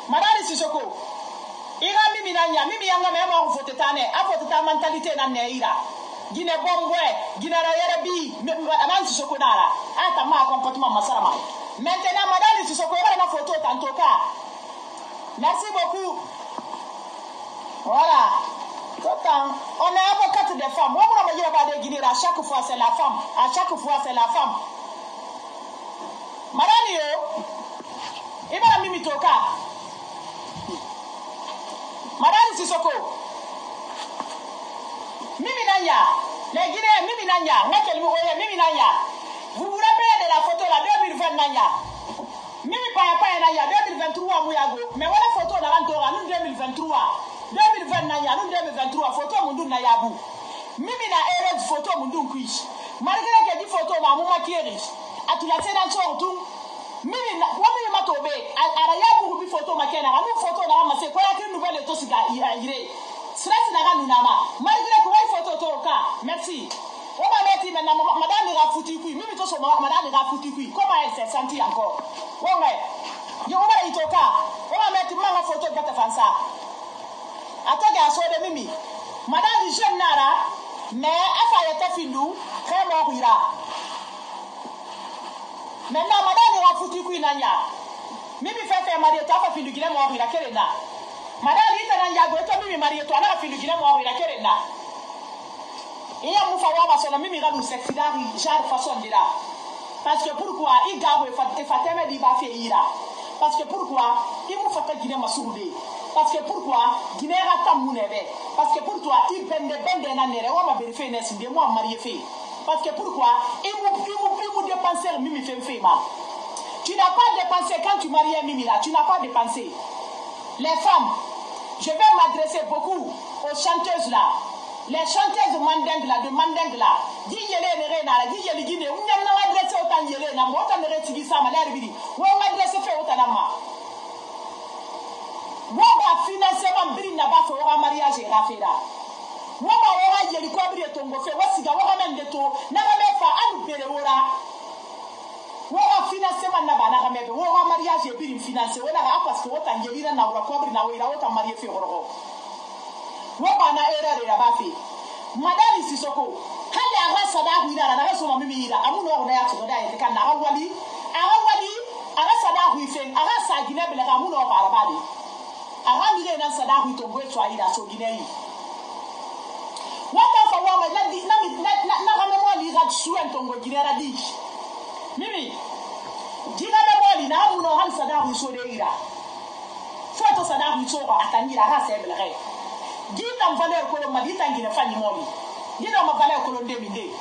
Madame Tissoko, il a Mimi Nanya, Mimi Yanga, même en Fotetane, à Foteta mentalité Naneira. Guinée Bomboué, Guinée Rayabi, Madame Tissoko Nara, à ta ma comportement Massama. Maintenant, Madame Tissoko, il a une photo tantôt. Merci beaucoup. Voilà. On est avocate des femmes. Moi, je me dis à chaque fois, c'est la femme. À chaque fois, c'est la femme. Madame, il va mimi toka. Madame Sissoko. Mimi Nanya. Les Guinéens, Mimi Nanya. Mimi Nanya. Vous vous rappelez de la photo là, 2020 Nanya. Mimi Paya Nanya, 2023 Mouyago. Mais voilà la photo d'Arantora, nous 2023. 2020 Nanya, nous 2023. Photo Mundu Nayabu. Mimi na erreur photo Mundu Kwish. Malgré que dit photo ma mouma qui est riche. A tu la sais dans son tout. Mimi na wami matobe. Arayabu bi photo makena. Anu photo na ramase. Kwa yaki nouvelle eto siga ire. Stress na ga nunama. Malgré que wai photo to ka. Merci. On va mettre maintenant madame ira foutu kui. Mimi to so madame ira foutu kui. Comment elle s'est sentie encore? Ouais. Yo on va itoka. On va mettre ma photo de ta fansa. Attends à de Mimi. Madame jeune nara, mais elle fait findou, très morira. Maintenant, madame ira foutu kui nanya. Mimi fait marier toi, fait findu guiné morira, quelle est là? Madame ita nanya, goto Mimi marier toi, elle a findu guiné morira, quelle est là? Et il y a mon faveur, parce que Mimi va nous s'exciter, genre façon de là. Parce que pourquoi il garde et Fateme dit va faire ira. Parce que pourquoi il m'a fait guiné ma sourde. Parce que pourquoi Guinée a tamounébé. Parce que pourquoi il bende nanere, on m'a vérifié n'est de moi marié fait. Parce que pourquoi il m'a dépensé Mimi fait mal. Tu n'as pas dépensé quand tu maries Mimi là, tu n'as pas dépensé. Les femmes, je vais m'adresser beaucoup aux chanteuses là. Les chanteuses de Mandeng là, dis yele nere na, dis yele Guinée, on n'a adressé autant yele na, autant nere tigi ça malheur bidi. On m'a adressé fait autant na ma. Waba financement biri na ba fe wa mariage e rafera. Waba wa yeli ko biri tongo fe wasiga wa men de to na ba me fa anu bere wora. Waba financement na ba na ga mebe wa mariage e biri finance wala ga parce que wota yeli na wa ko biri na wa wota mariage fe woro. Waba na erreur ya ba fe. Madame Sissoko, hali aga sada hu ida na ga so ma mimi ida amu no na ya to da e kan na wali aga sada hu fe aga sa gine bele ga mu no ba ba di. Aramire na sada hu to gwe twa ida so gine yi. Wata fa wa ma na ga me mo li ga suen to ngo gine ra di. Mimi gina me mo li na mu no hal sada hu so de ida. Fo to sada hu so ba atangira ha se bele ga. Gita valeur ko ma gita ngine fanyi mo li. Gina ma valeur ko nde mi de.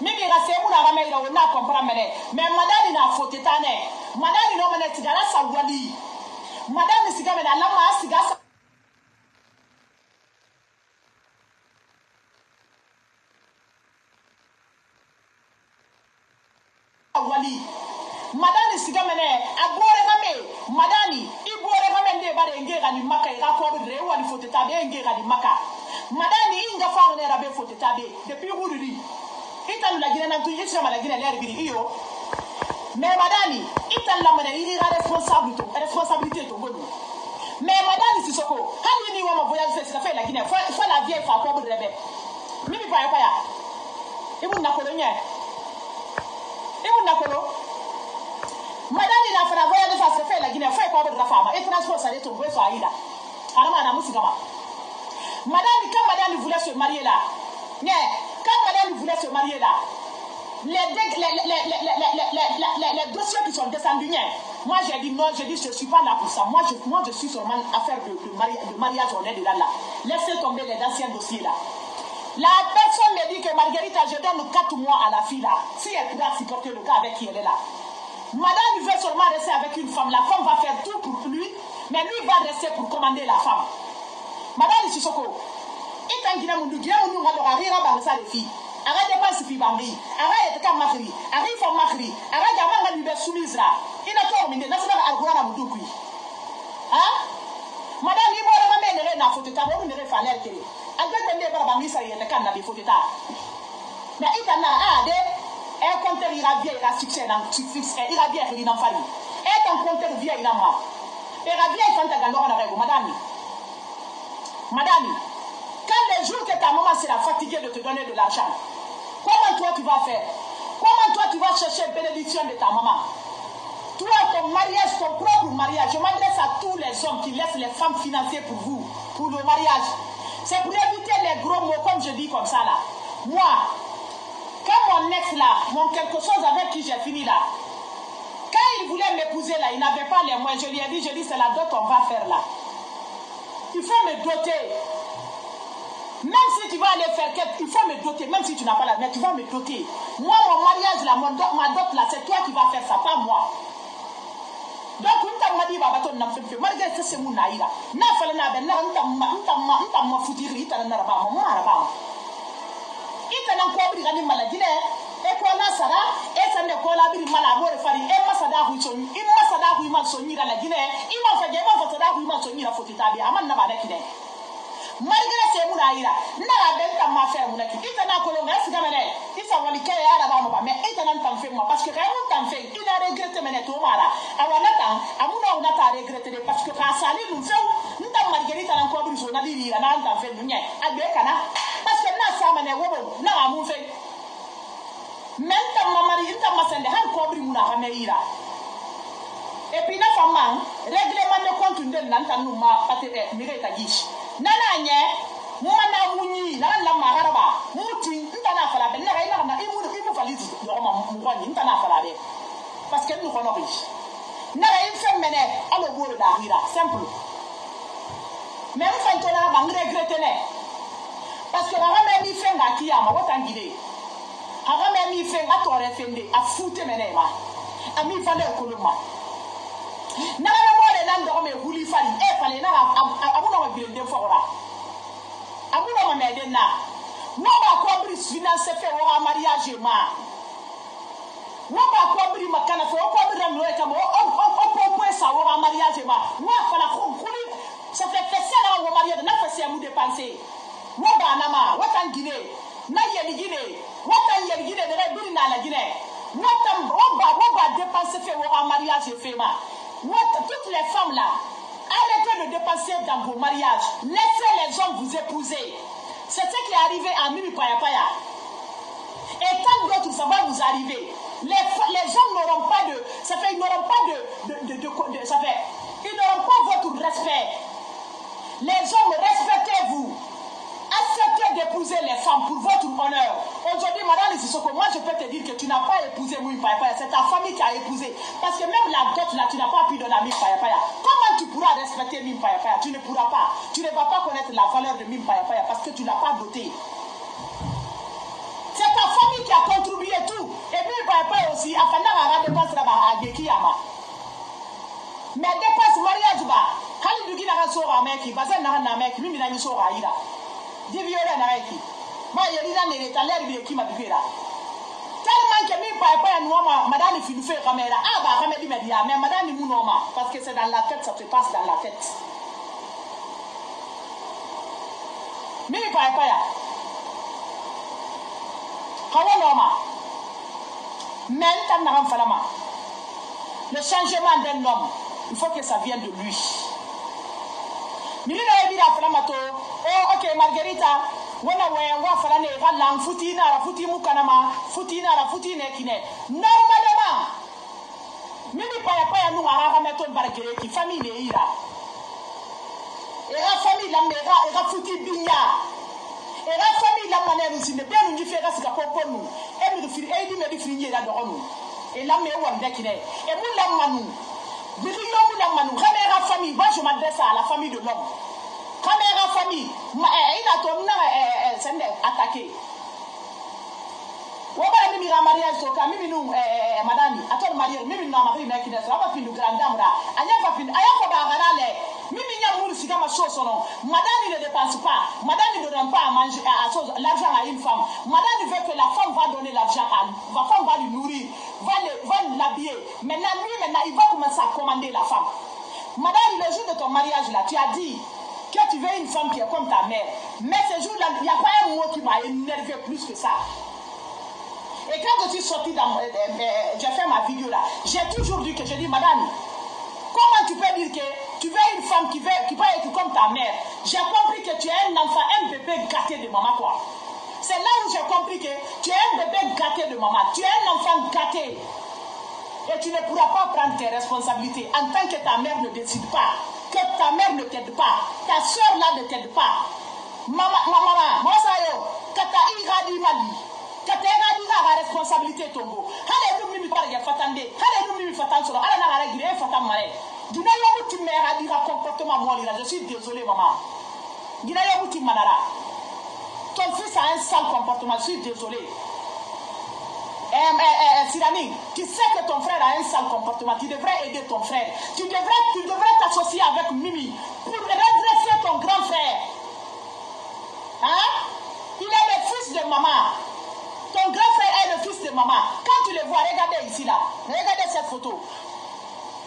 Mimi ga se mu na ga me ida o na comprendre mais madani na fote tane. Madani no mane tigala sa wali. Madame Sigame na lama sigasa wali. Madame Sigame ne abore game. Madani ibore game nde bare ngega ni maka ira ko re wali fote tabe ngega ni maka. Madani inga fa ne rabe fote tabe depuis wururi. Italu la gina na tu yesi ma la gina l'air biri iyo. Mais madame, il t'a la monnaie, il est responsabilité de Gonou. Mais madame Sissoko, quand il dit que mon voyage c'est fait la Guinée, faut la vieille femme pour le rêver. Mimi paya. Et vous n'avez rien. Et vous n'avez rien. Madame il a fait la voyage de faire la Guinée, faut pas de la femme. Et transport ça est tombé sur Aïda. Alors madame Musigama. Madame quand madame voulait se marier là, quand madame voulait se marier là. Les dossiers qui sont descendus, moi j'ai dit non, je ne suis pas là pour ça. Moi je suis seulement affaire de mariage, on est de là. Laissez tomber les anciens dossiers là. La personne me dit que Marguerite, je donne 4 mois à la fille là. Si elle pourra supporter le gars avec qui elle est là. Madame veut seulement rester avec une femme. La femme va faire tout pour lui, mais lui va rester pour commander la femme. Madame Sissoko, il t'a dit que nous allons rire dans ça les filles. Arrête pas si bambi, arrête ka makri, arrête fa makri, arrête jamanga libe soumise là. Ina to minde na sala algora mudukui. Hein? Madame ni bora ngame ne na foto ta bo ne fa ler kere. Agbe tende bara bangi sa yele kan na bi foto ta. Mais ita na de e compteur ira bien ira succès dans succès ira bien ri dans famille. Et ton compteur bien ina ma. E ra bien fanta galo na rego madame. Madame, quand les jours que ta maman sera fatiguée de te donner de l'argent, comment toi tu vas faire? Comment toi tu vas chercher bénédiction de ta maman? Toi, ton mariage, ton propre mariage, je m'adresse à tous les hommes qui laissent les femmes financer pour vous, pour le mariage. C'est pour éviter les gros mots, comme je dis comme ça là. Moi, quand mon ex là, mon quelque chose avec qui j'ai fini là, quand il voulait m'épouser là, il n'avait pas les moyens. Je lui ai dit, c'est la dot qu'on va faire là. Il faut me doter. Même si tu vas aller faire quelque, il faut me doter. Même si tu n'as pas la main, tu vas me doter. Moi, mon mariage là, ma dot là, c'est toi qui vas faire ça, pas moi. Donc, on m'a dit, malgré que c'est mon naïra. N'a fallu n'a pas, n'a pas foutu, il t'a n'a pas, mon marabam. Il t'a n'a pas pris la maladie, et quoi là, ça et ça ne colle à bir malabo et fari, et Masada Huson, il Masada Human Sonira la Guinée, il m'a fait des Masada Human Sonira Fotitabi, Aman Nabadekine. Malgré ces moulaïra, n'a pas ma ferme, il t'a n'a colonné, c'est gamané, il s'en va liquer à la bamba, mais il t'a n'a fait moi, parce que quand on fait, il a regretté Menetomara, avant l'attente, à mon on a regretté, parce que quand ça allait nous faire, nous t'as Marguerite à l'encore une zone à dire, à l'entente fait, à Bécana, parce que là, ça m'a n'est pas à mon fait. Même ta maman, il t'a massé de han cobri mouna rameira. Et puis, na femme, règlement de compte de l'antanouma, pate mire ta guiche. Nana nye, mouna mouni, nana la maraba, mouti, n'tana falabe, n'a rien à il valise de Roman, n'tana falabe. Parce qu'elle nous honorise. N'a rien fait mener à l'obor d'Arira, simple. Même Fantona va regretter. Parce que la ramène mi fait à Kiyama, what en guidé. Aramé mi fait à toi refendé, à foutre mes nègres, à mi fallait au coloma. N'a pas de nom de Houli Fali, et fallait n'a à mon bien de Fora. À mon homme Medena. Moi, ma cobris finance fait au mariage et ma. Moi, ma cobris ma canne fait au cobris de l'Ouétamo, au point ça au mariage et ma. Moi, il la couler. Ça fait fesser au mariage, n'a pas fait à nous dépenser. Moi, Nama, what en Guinée. N'a Guinée. What a Guinée de Birina la Guinée? What a dépensé fait au mariage et fait ma? Toutes les femmes là, arrêtez de dépenser dans vos mariages. Laissez les hommes vous épouser. C'est ce qui est arrivé à Mimi Paya Paya. Et tant d'autres, ça va vous arriver. Les hommes n'auront pas de. Ça fait, ils n'auront pas de ça fait, ils n'auront pas votre respect. Les hommes, respectez-vous. Acceptez d'épouser les femmes pour votre honneur. Aujourd'hui, madame Sissoko, moi je peux te dire que tu n'as pas épousé Mimi Paya Paya. C'est ta famille qui a épousé. Parce que même la dot là, tu n'as pas pu donner à Mimi Paya Paya. Comment tu pourras respecter Mimi Paya Paya? Tu ne pourras pas. Tu ne vas pas connaître la valeur de Mimi Paya Paya parce que tu ne l'as pas doté. C'est ta famille qui a contribué tout. Et Mimi Paya Paya aussi, afin d'avoir des dépenses là-bas à Gekiyama. Mais dépenses mariage bas. Kali du Guinara Sora Meki, Bazen Nana Meki, Mimi Nani Sora Ida. Diviola Naraiki. Moi, il y a des talents qui m'a dit là. Tellement que mi papa noama, madame il fait caméra. Ah bah caméra média, mais madame il noama parce que c'est dans la tête, ça se passe dans la tête. Mi papa ya. Hawa noama. Même tam falama. Le changement d'un homme, il faut que ça vienne de lui. Milina ebi la falama to. Oh ok Margarita. Wana wa falane galang futi na ra futi mukanama futi na ra futi ne kine normalement Mimi Paya Paya nous ara meton barkere ki famille ira era famille la mera era futi binya era famille la maneru sine bien ngi fera sika poponu e mi firi e di me di firi ya doronu e la me wonde kine e mu la manu bi yo mu la manu kamera famille ba je m'adresse à la famille de l'homme. Caméra famille, il a tourné attaqué. On va aller à mariage au cas, Mimi nous, madame, à ton mariage, Mimi n'a marié, mais qui ne sera pas fini de grande dame là. Aïe, pas fini, aïe, pas barrale. Mimi n'a mouru si comme chose son nom. Madame ne dépense pas, madame ne donne pas à manger l'argent à une femme. Madame veut que la femme va donner l'argent à la femme va lui nourrir, va l'habiller. Maintenant, lui, il va commencer à commander la femme. Madame, le jour de ton mariage là, tu as dit que tu veux une femme qui est comme ta mère. Mais ce jour-là, il n'y a pas un mot qui m'a énervé plus que ça. Et quand je suis sortie j'ai fait ma vidéo là, j'ai toujours dit que je dis, madame, comment tu peux dire que tu veux une femme qui peut être comme ta mère? J'ai compris que tu es un enfant, un bébé gâté de maman, quoi. C'est là où j'ai compris que tu es un bébé gâté de maman. Tu es un enfant gâté. Et tu ne pourras pas prendre tes responsabilités en tant que ta mère ne décide pas, que ta mère ne t'aide pas, ta soeur là ne t'aide pas. Maman, moi ça yo, kata iradi mali. Kata iradi la responsabilité tombo. Hale nous mimi par ya fatande. Hale nous mimi fatan solo. Hale na gara gire fatan mare. Dina yo muti mera dira comportement moi là. Je suis désolé maman. Dina yo muti manara. Ton fils a un sale comportement, je suis désolé. Sirani, tu sais que ton frère a un sale comportement, tu devrais aider ton frère. Tu devrais t'associer avec Mimi pour redresser ton grand frère. Hein? Il est le fils de maman. Ton grand frère est le fils de maman. Quand tu le vois, regardez ici là. Regardez cette photo.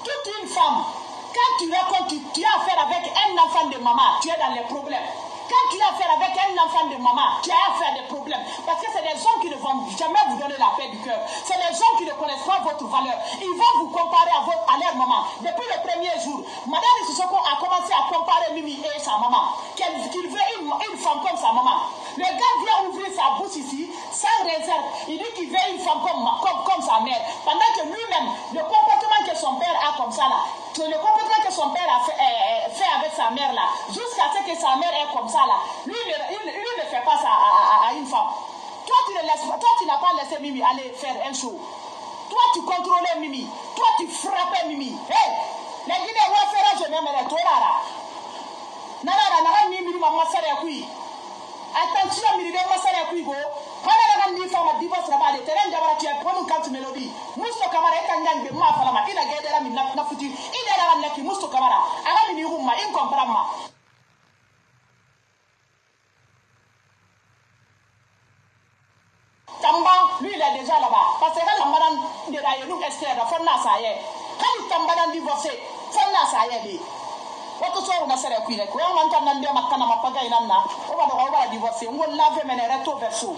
Toute une femme, quand tu racontes, tu as affaire avec un enfant de maman, tu es dans les problèmes. Quand tu as affaire avec un enfant de maman, tu as affaire des problèmes. Parce que c'est des hommes qui ne vont jamais vous donner la paix du cœur. C'est des hommes qui ne connaissent pas votre valeur. Ils vont vous comparer à leur maman. Depuis le premier jour, Madame Sissoko a commencé à comparer Mimi et sa maman. Qu'il veut une femme comme sa maman. Le gars vient ouvrir sa bouche ici, sans réserve. Il dit qu'il veut une femme comme sa mère. Pendant que lui-même, le comportement que son père a comme ça là, le comportement que son père a fait avec sa mère là, jusqu'à ce que sa mère est comme ça là, lui ne fait pas ça à une femme. Toi tu n'as pas laissé Mimi aller faire un show. Toi tu contrôlais Mimi. Toi tu frappais Mimi. Hey, les Guinéens vont faire un jeu même les toilara. Nara Mimi maman sere kui. Attention Mimi maman sere kui go. Kana ni femme divorce là-bas de terrain d'abord tu as pris une carte mélodie. Musto kamara ekangang de ma fala ma ina gedera mi na futi. Ina la naki musto kamara. Aga mi rumma incomparama. Tamba, lui il est déjà là-bas. Parce que quand madame de la nous extrait de Fonna Saye, quand il tombe divorcé, Fonna Saye dit. What so on a said a queen, when one can and them a Mapaga in Anna, over the divorce, and will love him and a reto verso.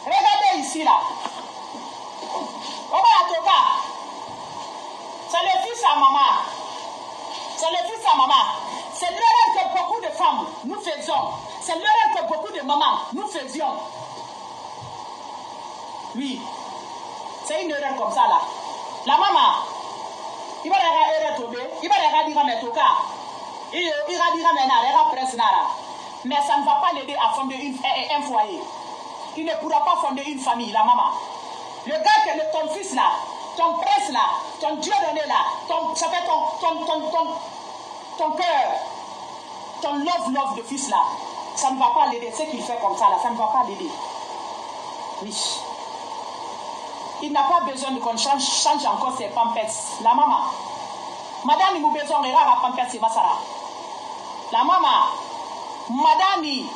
Regardez ici là. On va à Toka. C'est le fils à maman. C'est le fils à maman. C'est l'erreur que beaucoup de femmes nous faisions. C'est l'erreur que beaucoup de mamans nous faisions. Oui, c'est une erreur comme ça là. La maman, il va la erreur tomber, il va la dire à mes toka. Il va dire à mes nara, il va presse nara. Mais ça ne va pas l'aider à fonder un foyer. Il ne pourra pas fonder une famille, la maman. Le gars que ton fils là, ton prince là, ton Dieu donné là, ça fait ton cœur, ton love de fils là, ça ne va pas l'aider. Ce qu'il fait comme ça là, ça ne va pas l'aider. Oui. Il n'a pas besoin de qu'on change encore ses pampers. La maman. Madame, il a besoin de rare pampers et basara. La maman. Madame,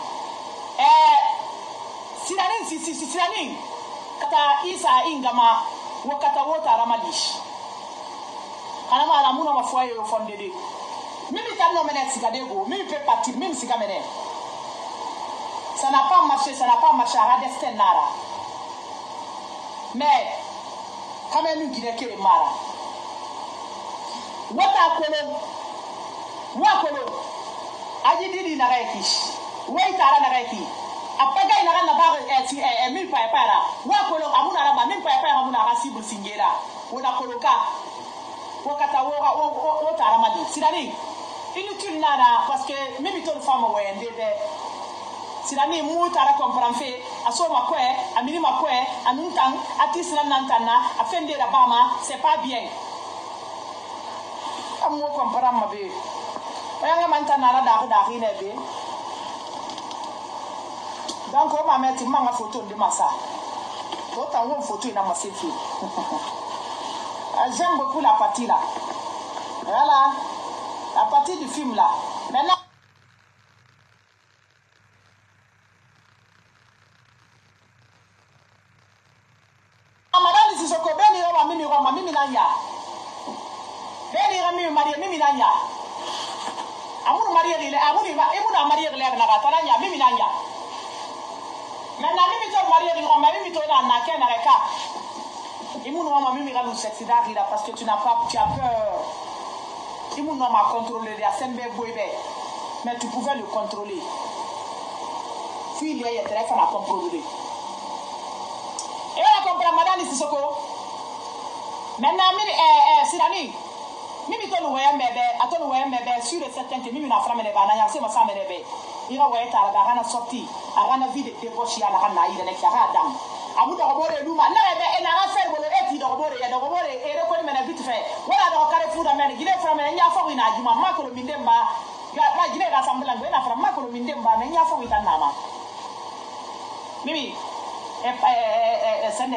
Siranin, kata isa ingama, wakata wota ramalish. Kanama la muna mafoye au fond de deux. Mimi tano menet sigadego, mimi peut partir, mimi sigamene. Ça n'a pas marché à Radestin Nara. Mais, quand même, nous disons que les maras. Wakolo, Adidi Nareki, Waitara Nareki, Apaga Narana, Mil Payapara, Wakolo, Amunaraba, Mil Payapara, Amunara, Sibu Singera, Wakoloka, Wakatawa, Otaramadi. C'est-à-dire, inutile nada, parce que même toute femme, ouais, si la nuit mou tara comprend fait, à son ma quoi, à minima quoi, à nous temps, à tisla nantana, à fin de la bama, c'est pas bien. À moi comprendre ma bé. Voyons maintenant la d'arrivée bé. Donc on va mettre ma photo de massa. Autant une photo dans ma selfie. J'aime beaucoup la partie là. Voilà, la partie du film là. Maintenant. Mimi nanya. Beni rami Maria mimi nanya. Amunu Maria ile amunu Maria ile na kataranya mimi nanya. Maintenant mimi to Maria ile mimi to na kena reka. Imunu mama mimi ga lu sexy dari là parce que tu as peur. Imunu mama contrôler la sembe boibe. Mais tu pouvais le contrôler. Puis il y a très fort à contrôler. Et on a compris madame Sissoko. Maintenant, Sirani, Mimi ton oué bébé, à ton oué bébé, sur le certain que Mimi n'a pas de banane, c'est ma femme bébé. Il va voir ta la sortie, à la vie de débauche à la rana, il est à Adam. À bout de robot, Luma, n'a pas fait le de robot et de robot et reconnaît vite fait. Voilà, dans Carrefour, il est from a Yafo in Ajuma, Marco Mindemba, Guinée Rassemblement, from Marco Mindemba, and Yafo with Anama. Mimi,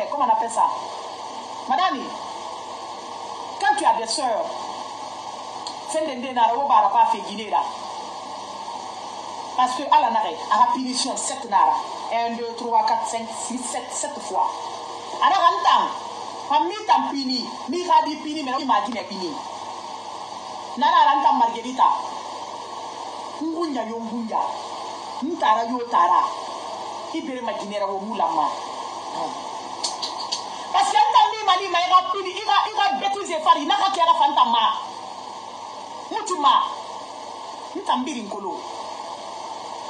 comment on appelle ça? Madame, quand tu as des soeurs, c'est des dénaraux, pas fait Guinée là. Parce que à la narée, à la punition, 7 nara. 1, 2, 3, 4, 5, 6, 7 fois. Alors, en temps, on met en puni, mi radi puni, mais on imagine puni. Nana ranta Margarita. Ngunya yo ngunya. Ntara yo tara. Ibere maginera wo mulama. Parce que en temps, mali ma ira puni, ira bêtise fari, naka kiara fantama. Mutuma. Ntambiri nkolo.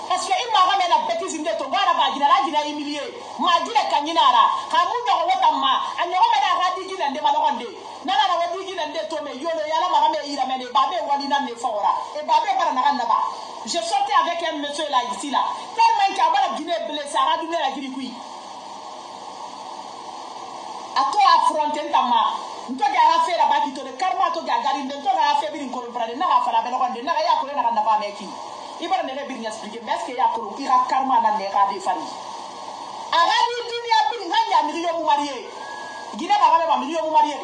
Parce que il m'a ramené la bêtise de ton gars là-bas, il a humilié. M'a dit la caninara, Hamouna Wotama, and you remember Radigi and the Malonde. Nana Radigi and the Tome, Yolo Yala Mame, Iramene, Babé, Walina Nefora, et Babé Baranaba. Je sortais avec un monsieur là, ici là. Tellement qu'il y a la Guinée blessée, à Radouné la Guinée. À toi affronter ta main. Nous avons fait la bâtisse de karma, tu as gardé, tu as fait une colombrade, n'a pas fait la belle ronde, n'a pas fait la belle ronde. Il va me bien expliquer, mais est-ce qu'il y a un karma dans les radis familles? Aradi Dunia Biringa, million marié. Guinée va million marié.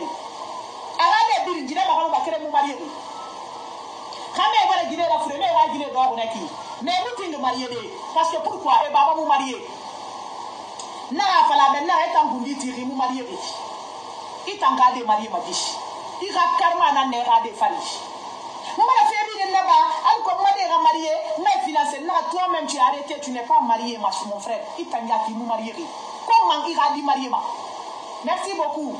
Aradi Birin, Guinée va créer marié. Quand va Guinée la frère, la Guinée d'or, on a qui? Mais vous êtes marié. Parce que pourquoi? Et baba vous marié. N'a pas la belle, n'a pas entendu tirer vous marié. Il t'a gardé marié, ma biche. Il a karma dans les radis familles. Maman a fait bien là-bas, alors comme madame est mariée, mais financé, toi-même tu es arrêté, tu n'es pas marié, mon frère. Il t'a dit qu'il nous marie. Comment il a dit marié? Merci beaucoup.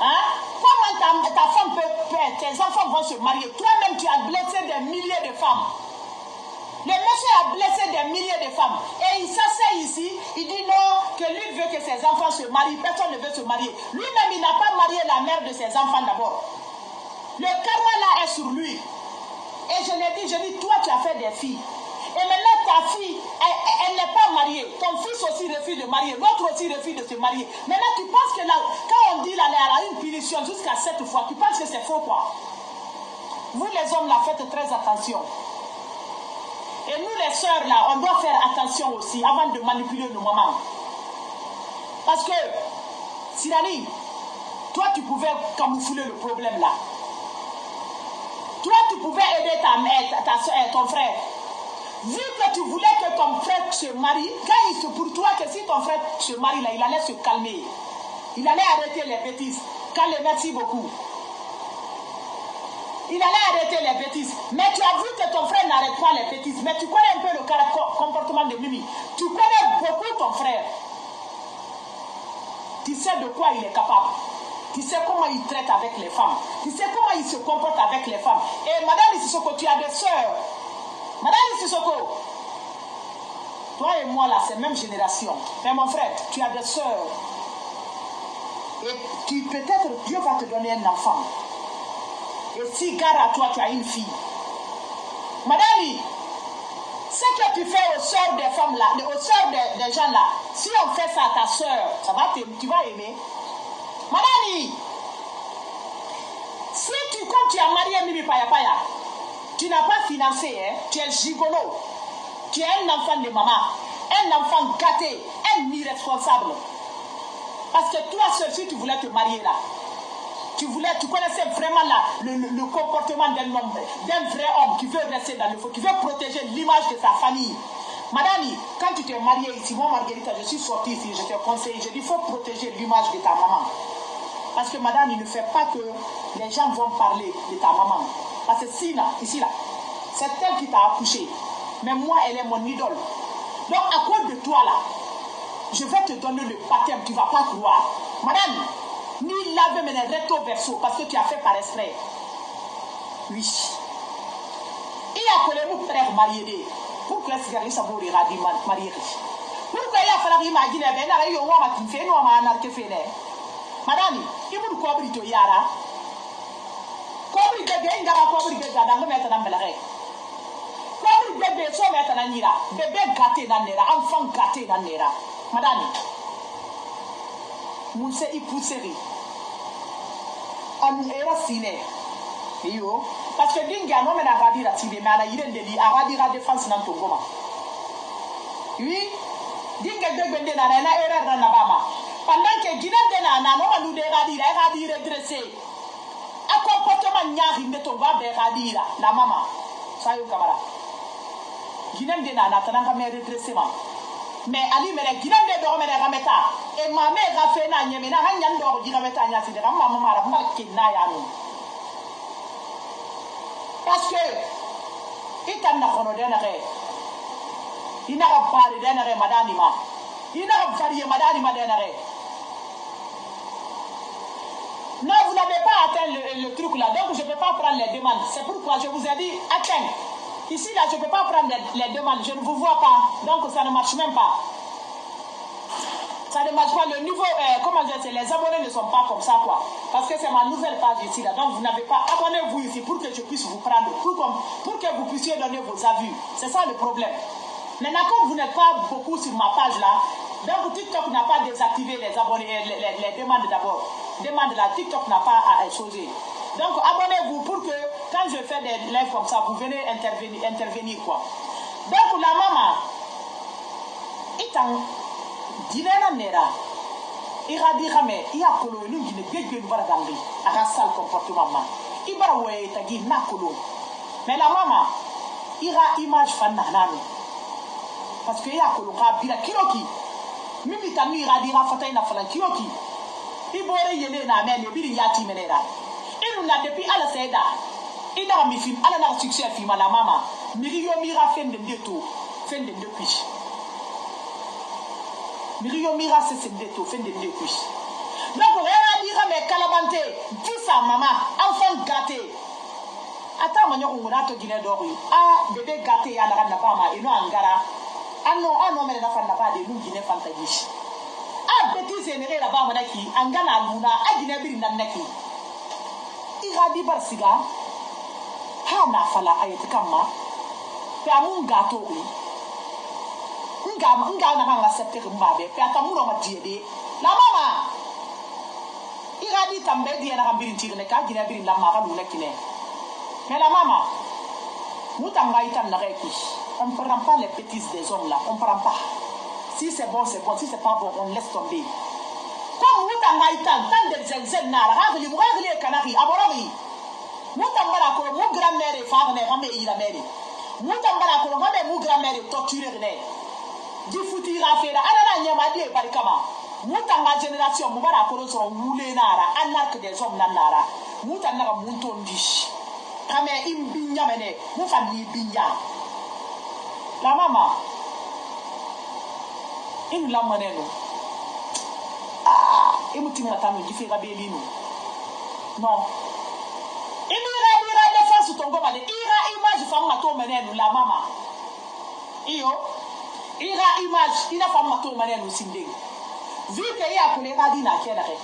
Hein? Comment ta femme peut, tes enfants vont se marier? Toi-même tu as blessé des milliers de femmes. Le monsieur a blessé des milliers de femmes. Et il s'assied ici, il dit non, que lui veut que ses enfants se marient. Personne ne veut se marier. Lui-même, il n'a pas marié la mère de ses enfants d'abord. Le karma là est sur lui. Et je l'ai dit, toi tu as fait des filles. Et maintenant ta fille, elle n'est pas mariée. Ton fils aussi refuse de marier. L'autre aussi refuse de se marier. Maintenant tu penses que là, quand on dit là, elle a une punition jusqu'à 7 fois, tu penses que c'est faux quoi? Vous les hommes là, faites très attention. Et nous les sœurs là, on doit faire attention aussi avant de manipuler nos mamans. Parce que, Sirani, toi tu pouvais camoufler le problème là. Toi, tu pouvais aider ta soeur, ton frère. Vu que tu voulais que ton frère se marie, pour toi que si ton frère se marie là, il allait se calmer. Il allait arrêter les bêtises. Merci beaucoup. Il allait arrêter les bêtises. Mais tu as vu que ton frère n'arrête pas les bêtises. Mais tu connais un peu le comportement de Mimi. Tu connais beaucoup ton frère. Tu sais de quoi il est capable. Tu sais comment il traite avec les femmes. Tu sais comment il se comporte avec les femmes. Et Madame Sissoko, tu as des soeurs. Madame Sissoko, toi et moi là, c'est la même génération. Mais mon frère, tu as des soeurs. Et peut-être Dieu va te donner un enfant. Et si gare à toi, tu as une fille. Madame, ce que tu fais aux soeurs des femmes là, aux soeurs des gens là, si on fait ça à ta soeur, ça va tu vas aimer. Madame, si quand tu as marié Mimi Paya Paya, tu n'as pas financé, hein, tu es gigolo, tu es un enfant de maman, un enfant gâté, un irresponsable. Parce que toi seul, si tu voulais te marier là, tu connaissais vraiment là, le comportement d'un homme, d'un vrai homme qui veut rester dans le feu, qui veut protéger l'image de sa famille. Madame, quand tu t'es mariée ici, moi Margarita, je suis sortie ici, je te conseille, je dis, il faut protéger l'image de ta maman. Parce que madame, il ne fait pas que les gens vont parler de ta maman. Parce que ici là, c'est elle qui t'a accouché. Mais moi, elle est mon idole. Donc à cause de toi là, je vais te donner le baptême, tu ne vas pas croire. Madame, ni lave mais recto verso, parce que tu as fait par exprès. Oui. Il y a que les frères mariés. Pourquoi est-ce que ça vous irradie marié? Pourquoi il a fallu imaginer ben là il y a un qui fait nous on a fait là. Madame, il vous couvrir to yara. Couvrir que bien ngara couvrir que dans le mettre dans belare. bébé so mettre na nira bébé gâté na nera enfant gâté na nera madame Mousse ipuseri on era sine yo parce que dinga no mena radira tide mais ana yirende di radira défense nan to goma oui dinga de bende na erreur na bama pendant que ginande na no malu de radira dressé a comportement nyari ndeto va be radira la mama sayo kamara ginande na tananga me redressement mais ali mere ginande do mere rameta e mame ga fe na nyeme na hanyan do gi rameta nya side mama mara marke na ya no parce que itan na kono de na re ina ga bari de na re madani ma ina ga bari madani ma de na re. Non, vous n'avez pas atteint le truc là, donc je ne peux pas prendre les demandes. C'est pourquoi je vous ai dit atteindre. Ici, là, je ne peux pas prendre les demandes. Je ne vous vois pas. Donc, ça ne marche même pas. Ça ne marche pas. Le niveau, comment je dis, les abonnés ne sont pas comme ça, quoi. Parce que c'est ma nouvelle page ici, là. Donc, vous n'avez pas. Abonnez-vous ici pour que je puisse vous prendre. Pour que vous puissiez donner vos avis. C'est ça le problème. Maintenant, comme vous n'êtes pas beaucoup sur ma page, là, donc TikTok n'a pas désactivé les abonnés, les demandes d'abord. Demande là, TikTok n'a pas à changer. Donc, abonnez-vous pour que quand je fais des lives comme ça, vous venez intervenir quoi. Donc, la maman, Dinena nera. Ira di rame, iya kolo elu gine gege mbara dangi. Aga sale comportement ma. Ibara we tagi na kolo. Mais la maman, ira image fan nanano. Parce que iya kolo ka bira kiroki. Mimi tanu ira di rafata ina falan kiroki. Ibore yele na mene biri yati menera. Inu na depuis ala seda. Ina mi film ala na succès film la maman. Miri yo mira fende ndeto, fende ndepich. Miriyo mira se sendeto fende ndepich. Donc rien dira mais calabante, tout ça maman, enfant gâté. Attends manyo ngona to gine dori. Ah bébé gâté ya na pas ma ino angara. Ah non mais na fa na ba de lu gine fantagish. Ah bêtise généré la ba manaki angana luna a gine biri nanaki. Iradi barsiga. Ha na fala ayete kama. Pe amun gâteau oui. Nga na hanga septe mbabe pe akamuro madiede la mama iradi tambe di na gambiri tirne ka gina biri la mama lu nekine mais la mama mutanga itan na reki on prend pas les bêtises des hommes là on prend pas si c'est bon si c'est pas bon on laisse tomber comme mutanga itan tan de zenzen na la ragli mugagli kanari aborami mutanga la ko mo grand-mère fa ne rambe ila mère mutanga la ko rambe mo grand-mère torturer ne di futi rafera ana nyama di barikama mutanga génération mubara ko so wule nara anarque des hommes nanara mutanga munto ndish kame imbinya mene mufani binya la mama in la maneno imutinga tano gifera belino non imira defense tongo bale ira image femme to menenu la mama iyo ira image ina femme to menenu sinde vu que ya kule ga dina kena ke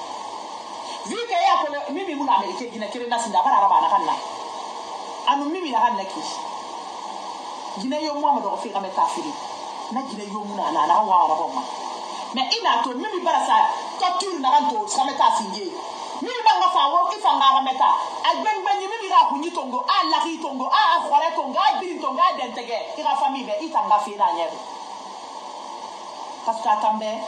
vu que ya kule mimi muna amerike gina kire na sinda bara raba na kanna anu mimi na kanna ki gina yo mo do fi ga meta fili na gina yo muna na wa raba ma mais ina to mimi bara sa torture na ranto sa meta singe mimi banga fa wo ifanga ga meta agbengbeni mimi ga kunyi tongo a laki tongo a khore tongo a bin tongo a dentege ira famille be itanga fi na nyer parce que atambe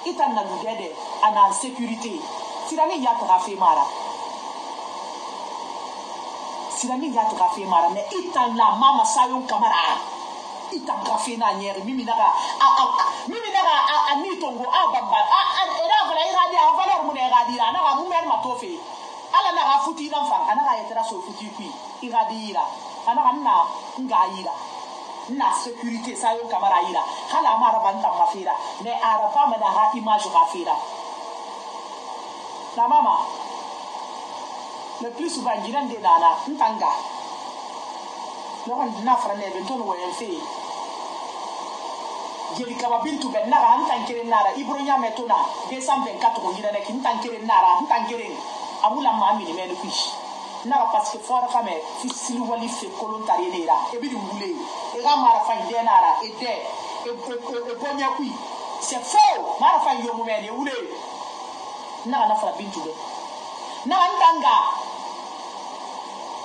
itan na lugede ana sécurité sirani ya trafi mara mais itan la mama sayon kamara itan trafi na nyer mimi naga ani tongo a bamba era vala iradi a valeur mun iradi na ga mumer matofe ala na ga futi na fanga na ga yetera so futi kui iradi ira ana na ngaira na sécurité sayon kamara ira hala mara banta mafira mais araba ma da ha image rafira la mama le plus souvent jinan de nana ntanga no kan na frane be ton wo elfe jeli kaba bintu ben na han tankere nara ibronya metona 224 ko jirane kin tankere nara han tankere amula mami ni melu fish n'a parce que fort quand même fils wali fait colon tarinera et bi wulé et ga mara fa ndenara et de et bonya kui c'est faux mara fa yo mo mene wulé na fara bintu de na ndanga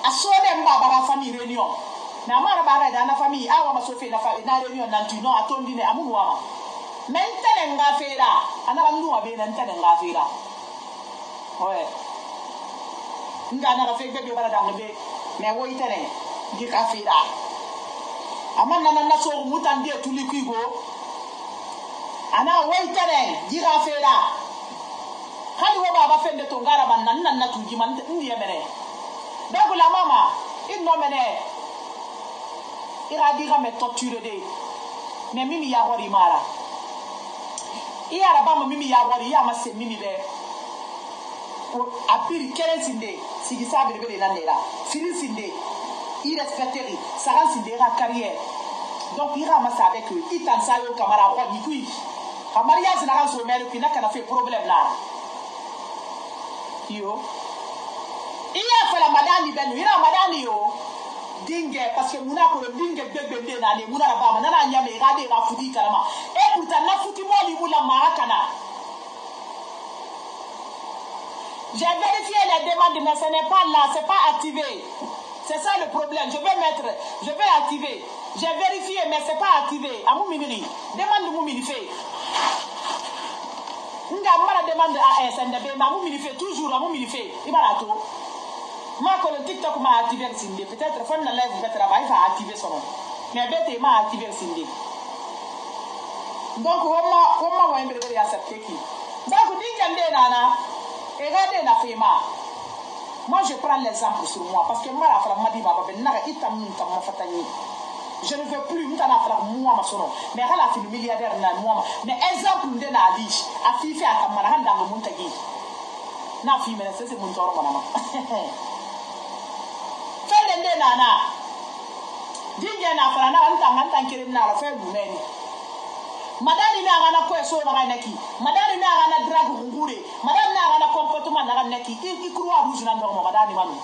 asone mba bara famille réunion na mara bara da na famille awa ma sofe na réunion nan tu non atondi ne amunu wa mentene nga fera ana ndu wa be mentene nga fera ouais nga na fe be bara da ngbe me wo itene di ka fera amana na so mutande tuli kuigo ana wo itene di ka fera hali wo baba fende to ngara ban nan na tuji man ndiye mere donc la mama il no mene ira diga me torture de mais mimi ya wori mara iya raba ma mimi ya wori ya ma se mimi be o abiri kerensinde sigi sabiri be na nera finisinde irrespecteri saransinde ra carrière donc ira ma sa avec itan sayo kamara ko ni kui kamaria zina kan so mero kina kana fait problème là yo iya fala madani benu ira madani yo dingue parce que muna ko dingue bebende na ne muna raba na nyame rade ra fudi karama et pourtant na futi mo li mula marakana. J'ai vérifié les demandes mais ce n'est pas là, c'est pas activé. C'est ça le problème. Je vais activer. J'ai vérifié mais c'est pas activé. A Moumini, demande Moumini fait. Nga mala demande à SNDB, ma Moumini fait toujours à Moumini fait. Il va la tout. Ma le TikTok m'a activé le Sindé. Peut-être fin de la live peut travailler va activer son nom. Mais bête m'a activé le Sindé. Donc on m'a envoyé accepter qui. Donc dingue nana et regardez la fema. Moi je prends l'exemple sur moi parce que moi la femme m'a dit baba ben na itam ma fatani. Je ne veux plus m'ta na fala moi ma sono. Mais elle a fait le milliardaire na moi. Mais exemple de na ali a fifi a kamara handa mo muntagi. Na fi mena c'est mon toro mana. Fende nana. Dingue na fala na anta kire na la fe lumeni. Madani na ngana ko so na naki madani na ngana drag ngure madani na ngana comportement na naki ikruwa rouge na ndormo madani manu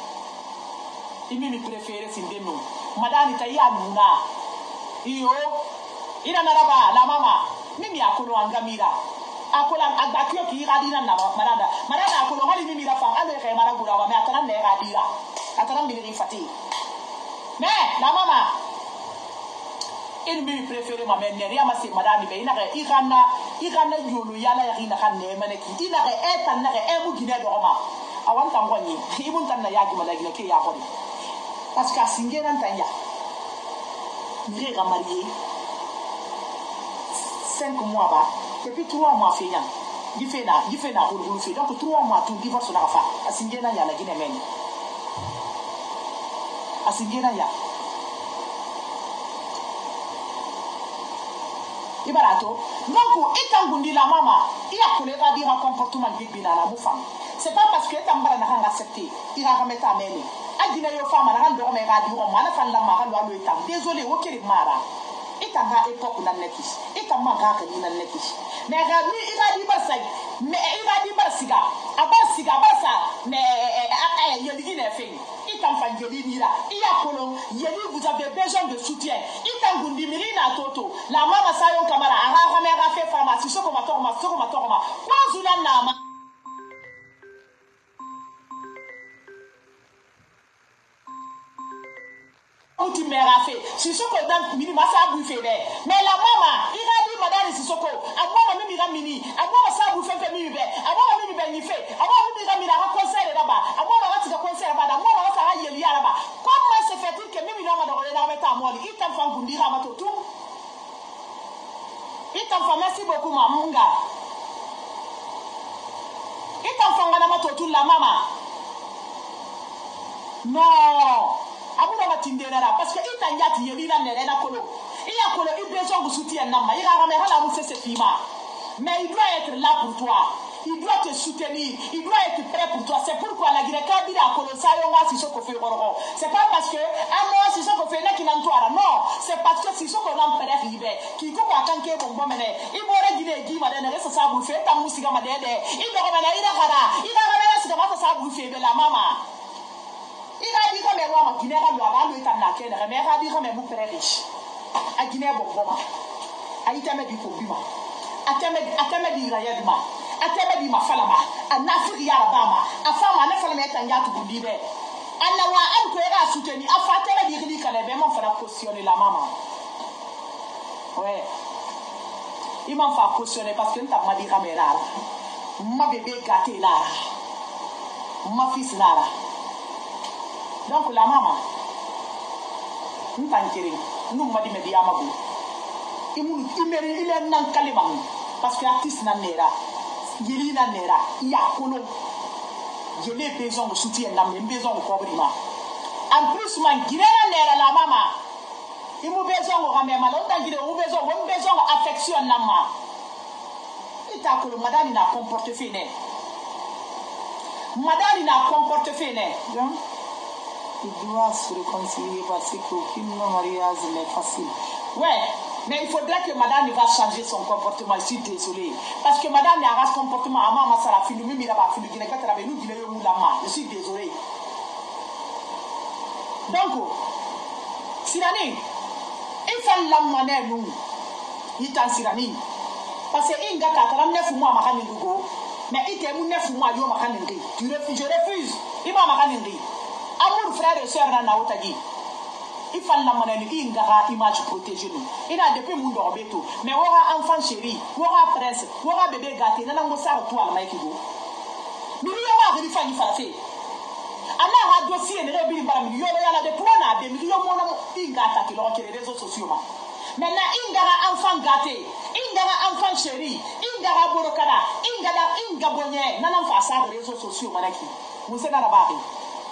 imi préféré sindeno madani taya nuna iyo ina naraba la mama mimi akolo angamira akola agbakio ki radina na madana akolo hali mimi rafa ale re maragura ba me atana ne radira atana mimi fati mais la mama il me préféré ma mère rien ma c'est madame be ina igana yolo yala ya ina kan ne maneki ina re eta na re emu gine do ma awan tangoni ibun tan na yaji malagina ke ya boni parce que singena ntanya ni ga marié 5 mois ba et puis 3 mois fenya di fait na hulu fait donc 3 mois tout divorce na fa asingena ya la gine men asingena ya Ibarato. Donc, étant la maman, il a collé à dire un comportement de bébé dans la femme. C'est pas parce que Tambara n'a pas accepté, il a remis à mêler. A dit aux femmes, à la dormir à dire, on a fait la mara, le temps. Désolé, ok, les mara. Et t'as un époque dans le netis. Et t'as un maga dans le netis. Mais il a dit Barsag, mais il a dit Barsiga. À Barsiga, Barsa, mais il y a des fait. Il t'a fait Yelina. Il y a Colon, Yeli, vous avez besoin de soutien. Il t'a gundi Mirina Toto. La maman Sayon Kamara, Arahamera fait pharmacie, Sokomatorma. Quoi, Zulana? Tu m'as fait. Sissoko dans minima ça bouffé mais la maman il a dit madame Sissoko à moi même il a mini à moi ça bouffé fait mi be à moi même ben il fait à moi même il a mis la concert là-bas à moi on va se concert là-bas à moi on va ça yeli là-bas comment se fait-il que même il a dans la mettre à moi il t'a fait gundira ma tout il t'a fait merci beaucoup mamunga il t'a fait ngana ma tout la maman non abuna matindera parce que itanyati yelina nerena kolo iya kolo il besoin de soutien nama il a ramé la mousse c'est fima mais il doit être là pour toi il doit te soutenir il doit être prêt pour toi c'est pourquoi la greka dit à kolo sayonga si soko fait gororo c'est pas parce que moi si soko fait na kinantoara non c'est parce que si soko na mpere ribe ki ko akanke bombo mene ibore gine gi madene resa sabu fait ta musiga madede il do mena ira gara ira mena sika mata sabu fait de la mama mais moi ma Guinée la loi lo itam na kene mais radi ko mais mu pere riche a Guinée bon boma a itame di ko bima atame di raya bima atame di mafalama anafiri ya bama afama na falama etanga tu bibe anawa am ko era soutenu afatame di ri kala be mon fera cautionner la maman ouais il m'a fait cautionner parce que n'ta ma di caméra ma bébé gâté là ma fils là donc la maman n'tankiri nous m'a dit me di amabu il est nan kalima parce que artiste na nera yeli na nera ya kolo je l'ai besoin de soutien na me besoin de cobrima en plus man Guinée na nera la maman il m'a besoin de ramener mal on Guinée on besoin d'affection na ma il t'a que madame n'a comporté fine madame n'a comporté fine il doit se réconcilier parce qu'aucune mariage n'est facile ouais. Mais il faudrait que madame va changer son comportement. Je suis désolée. Parce que madame a son comportement. Je suis désolée. Donc, Sirani, il faut l'amener nous. Il t'en Sirani. Parce que il y a 9 mois à Mahaningo. Mais il y a 9 mois à Mahaningo. Je refuse. Il m'a Mahaningo. Amour frère et soeur dans Naotagi. Il faut l'amener une image protégée. Il a depuis mon dorbeto. Mais on a enfant chéri, on a prince, on a bébé gâté, on a un gosse à toi à la maïkigo. Nous n'y a pas de famille française. On a un dossier de rébellion par le milieu, il y a des points à des millions de gâta qui l'ont créé les réseaux sociaux. Maintenant, il y a un enfant gâté, il y a un enfant chéri, il y a un borokada, il y a un gabonais, non, non, face à des réseaux sociaux, vous savez,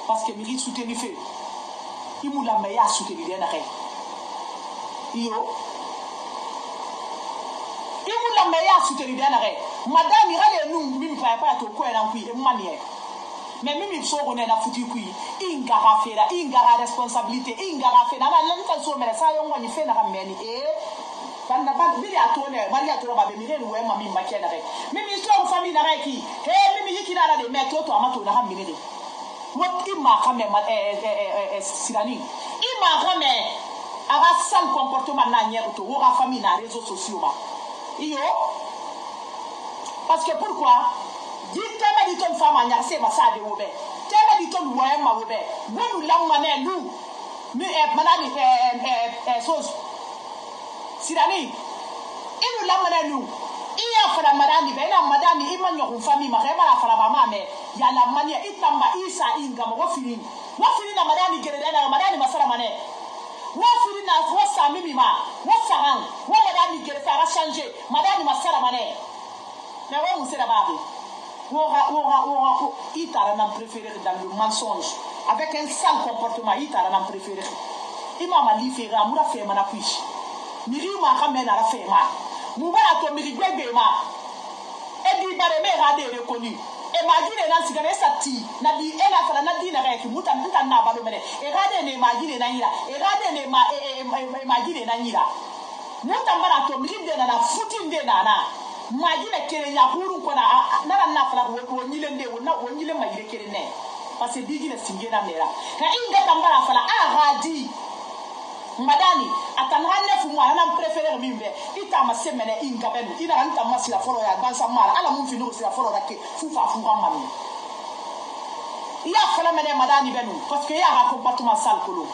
parce que Miri soutenu fait. Il m'a la meilleure soutenue de l'arrêt. Il m'a la meilleure soutenue de l'arrêt. Madame, il y a des noms, même pas au coin d'un coup, et manière. Mais même il faut qu'on ait la foutue couille. Il y a une responsabilité, il y a fait dans la langue, mais ça, on y fait dans la manie. Et ça n'a pas de à tourner. Maria Tourba, mais il y a mamie maquette. Même il soit une famille d'arrêt qui, et même il y a des méthodes à matou dans la minute. Il m'a ramé Sirani. Il m'a ramé à la sale comportement nanière ou à la famille dans les réseaux sociaux. Parce que pourquoi? Dites-moi dit ton femme à c'est ma sade au bé. Dites-moi dit ton ouais ma au bé. Nous l'emmenons nous. Madame sauce. Sirani. Il nous l'emmène nous. Il y a fait la madame, il m'a une famille, ma rêve à la femme, mais il y a la manière, il tamba, il sa inga, moi fini. Moi fini la madame, il guérit la madame, ma sœur mané. Moi fini la voix sa mimima, moi sarang, moi madame, il guérit, ça va changer, madame, ma sœur mané. Mais on sait la barre. Il t'a un préféré dans le mensonge, avec un sale comportement, il t'a un préféré. Il m'a mal fait, il m'a fait ma couche. Miri m'a ramené à la ferme. Moubara to miri gbegbe ma edi bare me rade reconnu e magine na sigane sati na di e na fala na di na reki muta na balo mene e rade ne magine na nyira e rade ne magine na nyira muta mbara to miri de na futi de na magine kere nya huru ko na fala wo nyile nde wo nyile magire kere ne parce que digine singena mera ka inga tambara fala a radi madani atanhanne fu moi na préféré mimbe ita ma semene inga benu ina anta masira foro ya bansa mara ala mun finu sira foro rake fu fa fu gamami ya fala mene madani benu parce que ya ha comportement sale kolo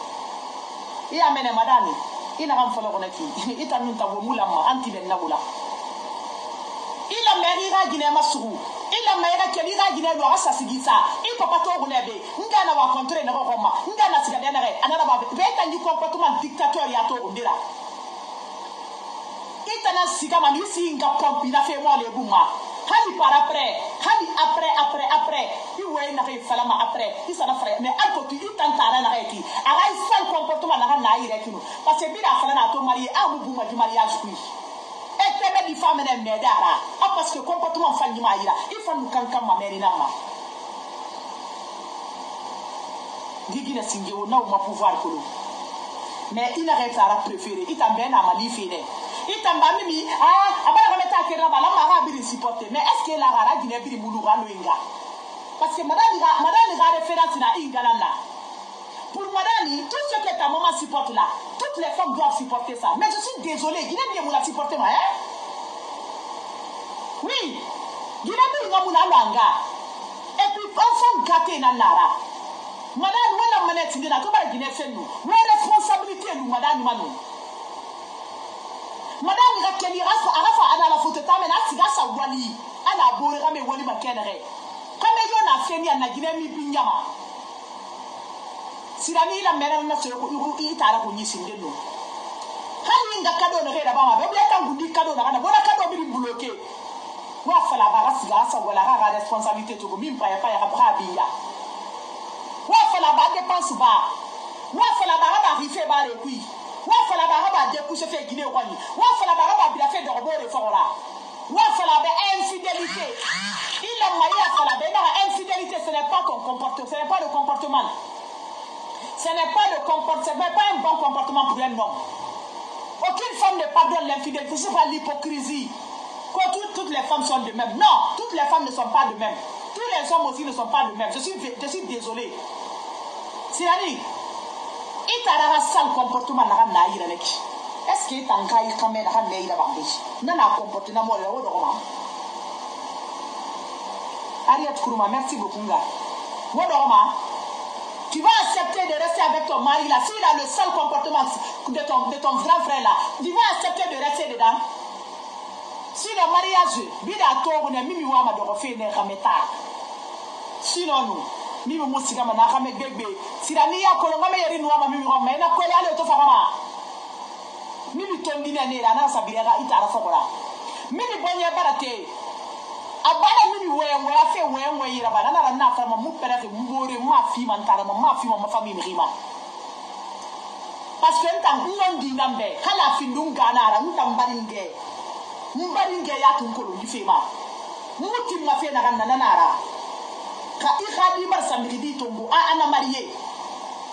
ya mene madani ina ram fala konaki ita nun tawo mulama anti ben nabula ila meri ga gine masuru ila meri ga keli ga gine lo asa sigisa i papa to gunebe ngana wa contre na roma ngana sigade na re anara ba be tangi comportement dictateur ya to ndira itana siga mami si nga pompi na fe mo le buma hali par après i we na re fala ma après i sana frère mais alko tu itantara na reki ara sal comportement na ire kinu parce que bi la fala na to marié a mu buma di mariage kui et tebe di femme ne medara a parce que comportement fanyi ma ira il faut nous kankan ma mère na ma digina singewo na ma pouvoir kolo mais il n'arrête pas à préférer il t'a bien à maliférer il t'a pas mis abara mettre à kera bala ma rabiri supporter mais est-ce que la rara dine biri mulu ga loinga parce que madame ga référence na ingala na Pour Madani, tout ce que ta maman supporte là, toutes les femmes doivent supporter ça. Mais je suis désolée, Guinée vous la supporter moi, hein? Oui, Guinée vous la langa. Et puis, enfant gâté nanara. Madame, on a manette de la Toba Guinée fait nous. Nos responsabilités, nous, madame, Manou. Madame, il y a quelqu'un qui a la photo, mais là, c'est ça, Wali. Elle a beau, elle a Wali Makenere. Comme elle a fait, elle a Guinée, mi Binyama. Si la nuit, la mère, elle a fait, il t'a la connue, c'est de nous. Quand il y a un cadeau, on a un cadeau, on a un cadeau, bloqué. Moi, il faut la barre, c'est la responsabilité, tu peux même pas y avoir un billa. Wa fala ba dépense ba wa fala ba ba rife ba le kui wa fala ba ba découcher fait Guinée wani wa fala ba ba bila fait de robot de fora wa fala ba infidélité il a maïa fala ba infidélité ce n'est pas ton comportement ce n'est pas le comportement ce n'est pas le comportement ce n'est pas un bon comportement pour un homme. Aucune femme ne pardonne l'infidélité, c'est pas l'hypocrisie que toutes les femmes sont de même. Non, toutes les femmes ne sont pas de même. Tous les hommes aussi ne sont pas de même. Je suis désolé. C'est-à-dire, il t'a un sale comportement dans la naïre. Est-ce qu'il t'a un gars qui a un naïre avant lui? Non, un comportement moi là, Ariette Kourouma, merci beaucoup, gars. Tu vas accepter de rester avec ton mari là. S'il a le sale comportement de ton grand frère là, tu vas accepter de rester dedans. Si le mariage, bida togo ne mimi wama de refaire ne rameta. Sinon nous, mimi musiga mana rame bébé. Si la niya kolonga me yeri wama mimi wama na kwela ale to fama. Mimi tondina ne la na sabirega itara fokola. Mimi bonye barate. Abana mimi wewe afe wewe yira bana na fama mu pere mbore ma fi man tara ma fi ma famille rima. Parce que ntan ngondi ngambe kala findunga na ra ntan baringe. Mbaringe ya tunkolo yifema muti mafe na ganna nara ka ikhadi bar samedi tongo ana marié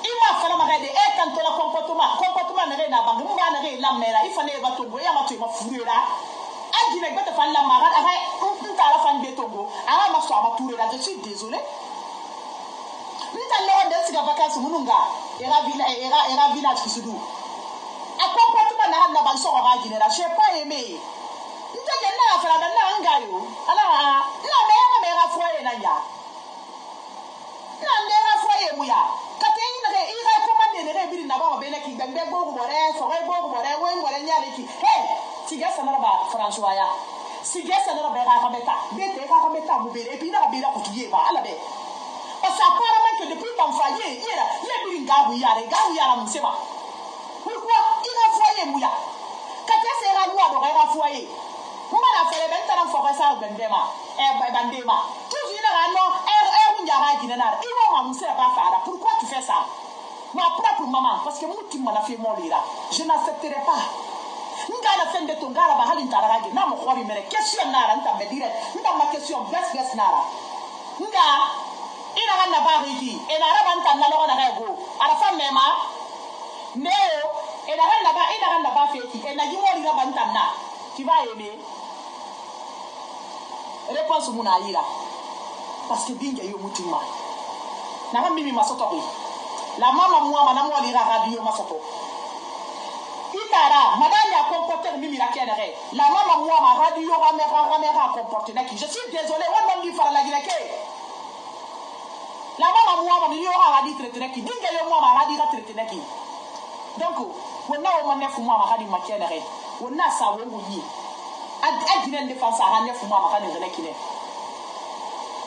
ima fala magade e kan to la comportement na na bangu mba na la mera ifane ba tongo ya matu ma furera adine gbata fa la mara ava ntara fa nde tongo ara ma so ma tourera. Je suis désolé nta le de siga vacances mununga era village kisudu a comportement na ba so ga ginera j'ai pas aimé. Na fala da na ngayo ala na me ga foye na ya na me ga foye mu ya ka te ni na e ga ko mande ne bi na ba be na ki gbe go bore so ga go bore wo ngore nya le ki hey siga sana ba François ya siga sana ba ga meta be te ga meta mu be e bi na be la ko tuye ba ala be parce apparemment que depuis ton foyer hier le bi nga bu ya mu se ba pourquoi il a foye mu ya ka te se ra loi do ga foye. Pourquoi la faire ben t'as fait ça au bandema bandema tout vient là non unjara ginana il va m'amuser pas faire. Pourquoi tu fais ça? Ma propre maman parce que mon tu m'en a fait molira je n'accepterai pas ngana fait de ton gara ba halin tarage na mo khori mere question nara nta me dire nta ma question bes nara nga ina ganna ba rigi ina raba nta na lo na go ara fa mema neo ina ganna ba feki ina jimoli raba nta na tu vas aimer. Réponse mon aïra. Parce que bien qu'il y a eu mutima. N'a mimi masotori. La maman moi madame moi lira radio masoto. Itara madame a comporté mimi la kenere. La maman moi ma radio ramera comporté naki. Je suis désolé on m'a dit faire la guineke. La maman moi ma radio radio traité naki. Bien qu'il y a moi ma radio traité naki. Donc on a au moins 9 mois ma radio ma kenere. On a ça on oui. Adine défense à rendre fou moi ma canne de kine.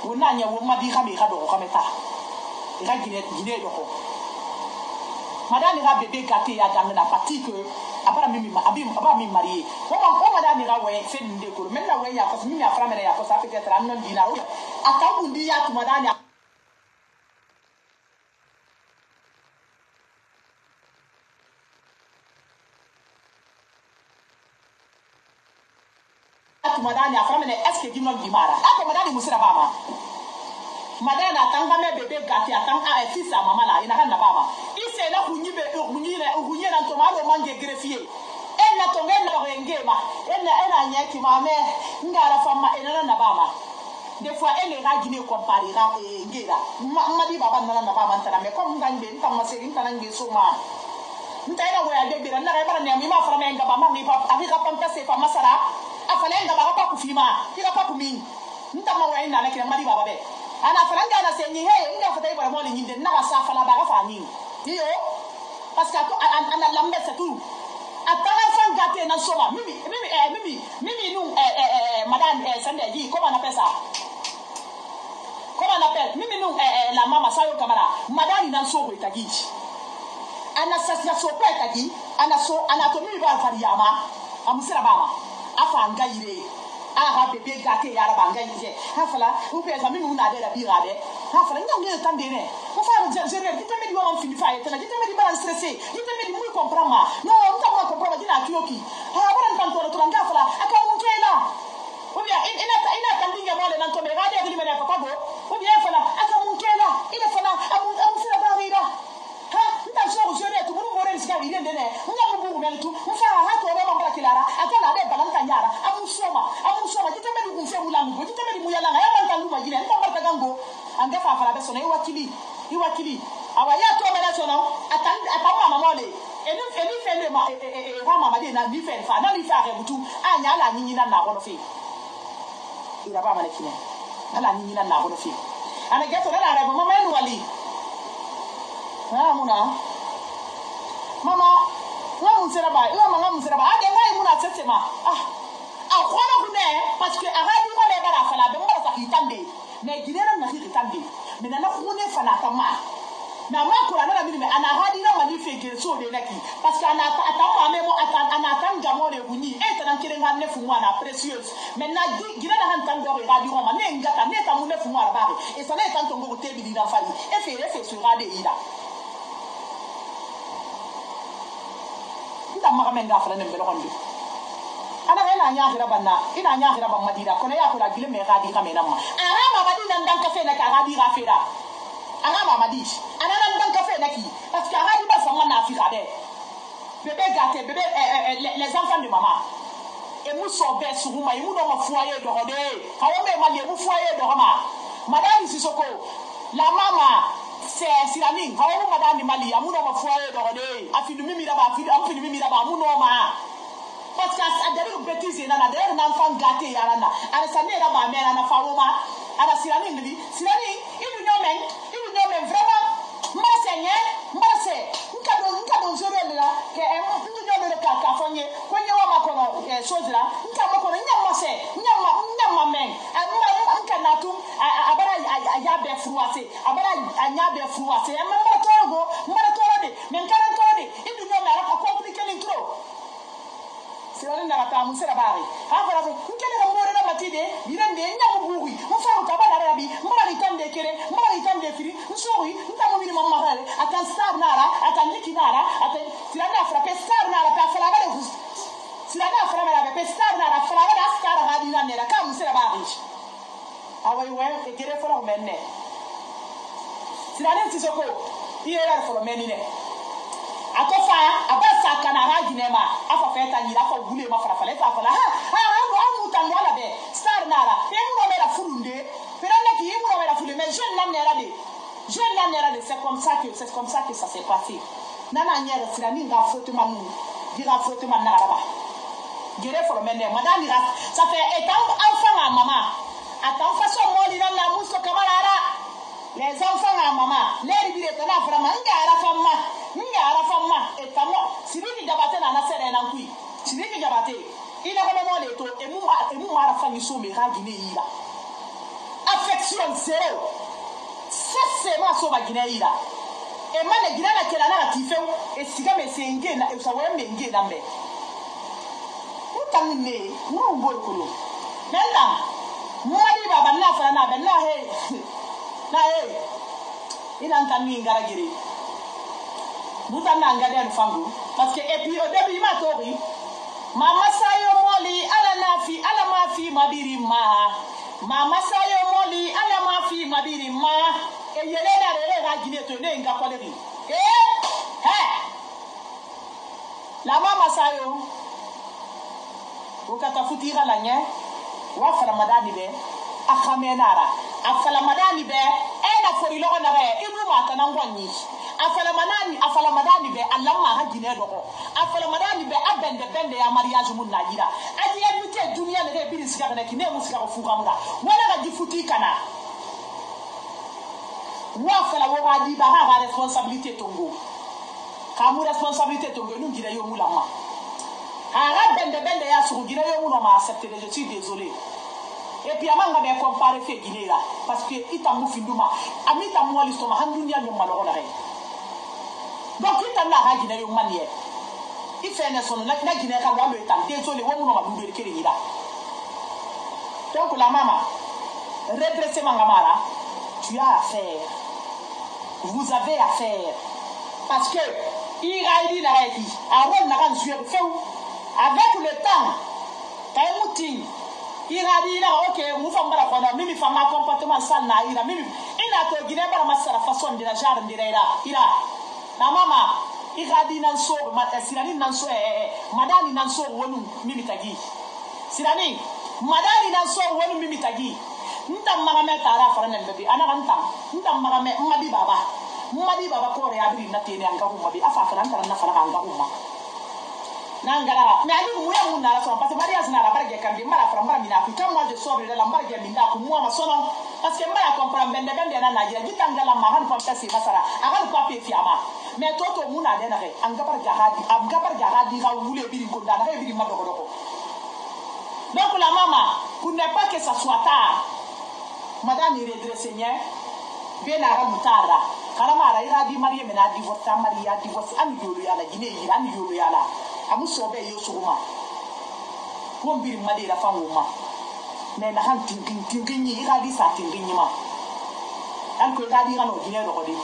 On a nya wo ma di kame kado ko meta. Ira Guinée do ko. Madame ira bébé gâté ya dans la partie que abara mimi marié. Comment madame ira ouais fait ndé ko. Même la ouais ya parce mimi afra mena ya ko ça peut être un non dinaro. Ata undi ya tu madame madame a framene est-ce que dimno dimara ako madame musira bama madame atanga me bébé gâté atanga fils à maman là ina kana bama ise na kunyibe kunyi na tomalo mange greffier ena tonga na rengema ena nyaki mame ngara fama ena na bama des fois elle est Guinée comparera et Guéra. Madi Baba Nana Mantana, mais comme Gandé, comme Sérin Tanangé Soma. Ntaira wa de bira na bara ne ma fara menga ba ma ni pa afika pampa se pa masara afalenga ba pa kufima kila pa kumi ntama wa ina na kila madi baba be ana falanga na se ni he nga fata ibara mo ni nyinde na ba sa fala ba ga fa ni iyo parce que ana lambe c'est tout atanga fanga te na soma mimi nous madame Sandeji comment on appelle ça comment on appelle mimi nous la mama Sayo Kamara madame na soko itagiji ana sasya sopo etagi ana so anatomi ba variama amusira baba afa ngaire aha bebe gate yara banga yije hafala ube za mimi una de la birade hafala nyange tandene ko fa jere ditame di mama fini fa yetena ditame di bala stressé ditame di muy comprendre no ntama comprendre dina kioki ha baran tantoro to ngafala aka munkela ubia ina tandinga mole nan to me gade de limene papa go ubia fala aka munkela ina fala amusira barira ha nta so jere to buru more risika ire ndene nya mbugu mele tu mfa ha to ba mambra kilara aka na de balanta nyara amusoma ditame di kunfe mulangu ditame di muyala ya mantandu majina nta mbarta gango anga fa fala beso na iwakili awaya to mele so no atama mamole enu fele ma wa mama de na ni fe fa na ni fa re butu anya ala nyinyina na bono fe ira ba male kine ala nyinyina na bono fe ana geto na re mama enu wali muna mama ngamusera ba ade ngai muna tsetsema akwana kune parce que aradi mo le bara fala be mo sa kitande mais girera na kitande mais na kune fana tama na ma kura na mimi ana hadi na mali feke so de laki parce que ana atama memo ana tanga mo le bunyi eta na kire ngane fu mwana précieuse mais na girera han tanga be radio ma ne ngata ne ta mo ne fu mwana bare et ça na tanto ngo tebi di na fali e fe sur radio ida nda magamenga fala ne mbelo kondi ana ina nyagira ban madira kono ya ko la gile me gadi kamena ma ara ma madina ndanka fe na ka gadi gafira ana ma madish ana nan ndanka fe na ki parce que gadi ba sama na afika be bébé gâté bébé les enfants de maman et nous sommes bes souma et nous no foyer de rodé hawo me mali mu foyer de roma madame Sissoko la maman c'est Sirani hawo madame mali amu no foyer de rodé afinu mimi raba afinu mimi raba mu no ma parce que à derrière bêtise na derrière n'enfant gâté ya na ala sanera ba mena na fawoma ala Sirani ngli Sirani il nous vraiment mbase nkado zero la ke ndu ka fonye konye wa makono sozira makono nyamma men nkanatu abara ayabe fruase abara anyabe fruase mbara togo de men kan tode indu nyome ala ko compliquer l'intro Sirani na ta musera bari afara ko nkele na mo na matide birande nyamu buwi mfa ko bana rabi mbara litande kere mbara litande firi nsori ntamo mini mama hale atan star nara atan liki nara atan Sirani afrape star nara ta fala bale Sirani afrape star nara fala bale star hadi na nera ka musera bari awai we e gere folo menne Sirani Sissoko iera folo menine akofa abasa kana haji nema afa feta nyira fa gule ma fara fala fa fala amu tangala be star nara emu no mera fulunde perana ki emu no mera fulunde mais jeune la nera de c'est comme ça que ça s'est passé nana nyere Sirani nga foto manu dira foto man nara ba gere folo menne madame dira ça fait étant enfant à maman attends façon moi dira la musko kamarara les enfants à maman les bile tana vraiment ngara fama etamo sibiki jabate na nasere na nkui sibiki jabate ina kama mo le to emu mara fanyi so me ha gine ira affection zero c'est ma so ba gine ira e mane gine na kela na tifeu e siga me senge na e sawe me nge na me utamne mo ngol kulo nenda mwadi baba na fara na be na he ina ntami ngara gire buta na ngade an fangu parce que et puis au début ma tori mama sayo moli ala ma fi mabiri mama sayo moli ala ma fi mabiri e yele na re ra gine to ne nga koleri la mama sayo ukatafutira la nye wa fara madani be akhamenara afala madani be ena fori logo na re ibu mata na ngwanyi afala madani be allama ha gine dogo afala madani be abende ya mariage mun najira aji ya mute dunia ne be bisika na kine musika ko fuka muda wala ga jifuti kana wa fala wo ga di ba ha responsabilité tongo kamu responsabilité tongo nu gira yo mulama ha bende ya su gira yo mu no ma accepter, je suis désolé. Et puis amanga be comparer fait Guinée là parce que ita mu finduma amita mo listoma handunya no malo na re donc ita na ha Guinée yo manier il fait ne son na Guinée ka wa le temps désolé wo mu no ma du de kiri là. Donc la maman redresser mangamara tu as à faire, vous avez à faire parce que il a dit la réalité avant na kan jouer avec le temps tay mouting il a ok mu fambara kono mimi fama comportement sale na ira mimi ina to Guinée bara masara façon de la genre de ira na mama iradi nan so sirani nan so madani nan so wonu mimi tagi sirani madani nan so wonu mimi tagi ntam magame tara fara nan bebe ana ntam magame madi baba ko re abiri na tene anga humma bi afa fara na fara anga humma nangara mais ali mu ya mun na so parce que maria sina la barge kan bi mara fara mara mina ku tam moi je sobre de la barge minda ku mu ma sono parce que mara comprendre bende na najira gitangala ma han fam tasi masara agal papier fiama mais toto mu na de na re anga bar jahadi ga wule biri ko da na biri ma dogo. Donc la maman pour ne pas que ça soit tard madame il redresse bien à mutara karamara ira di maria mena divorce maria divorce an yolo yala Guinée an yolo yala amu sobe yo suguma ko mbiri madira fanguma mais na han tingin ira di sa tingin ma an ko ira di ga no Guinée do ko di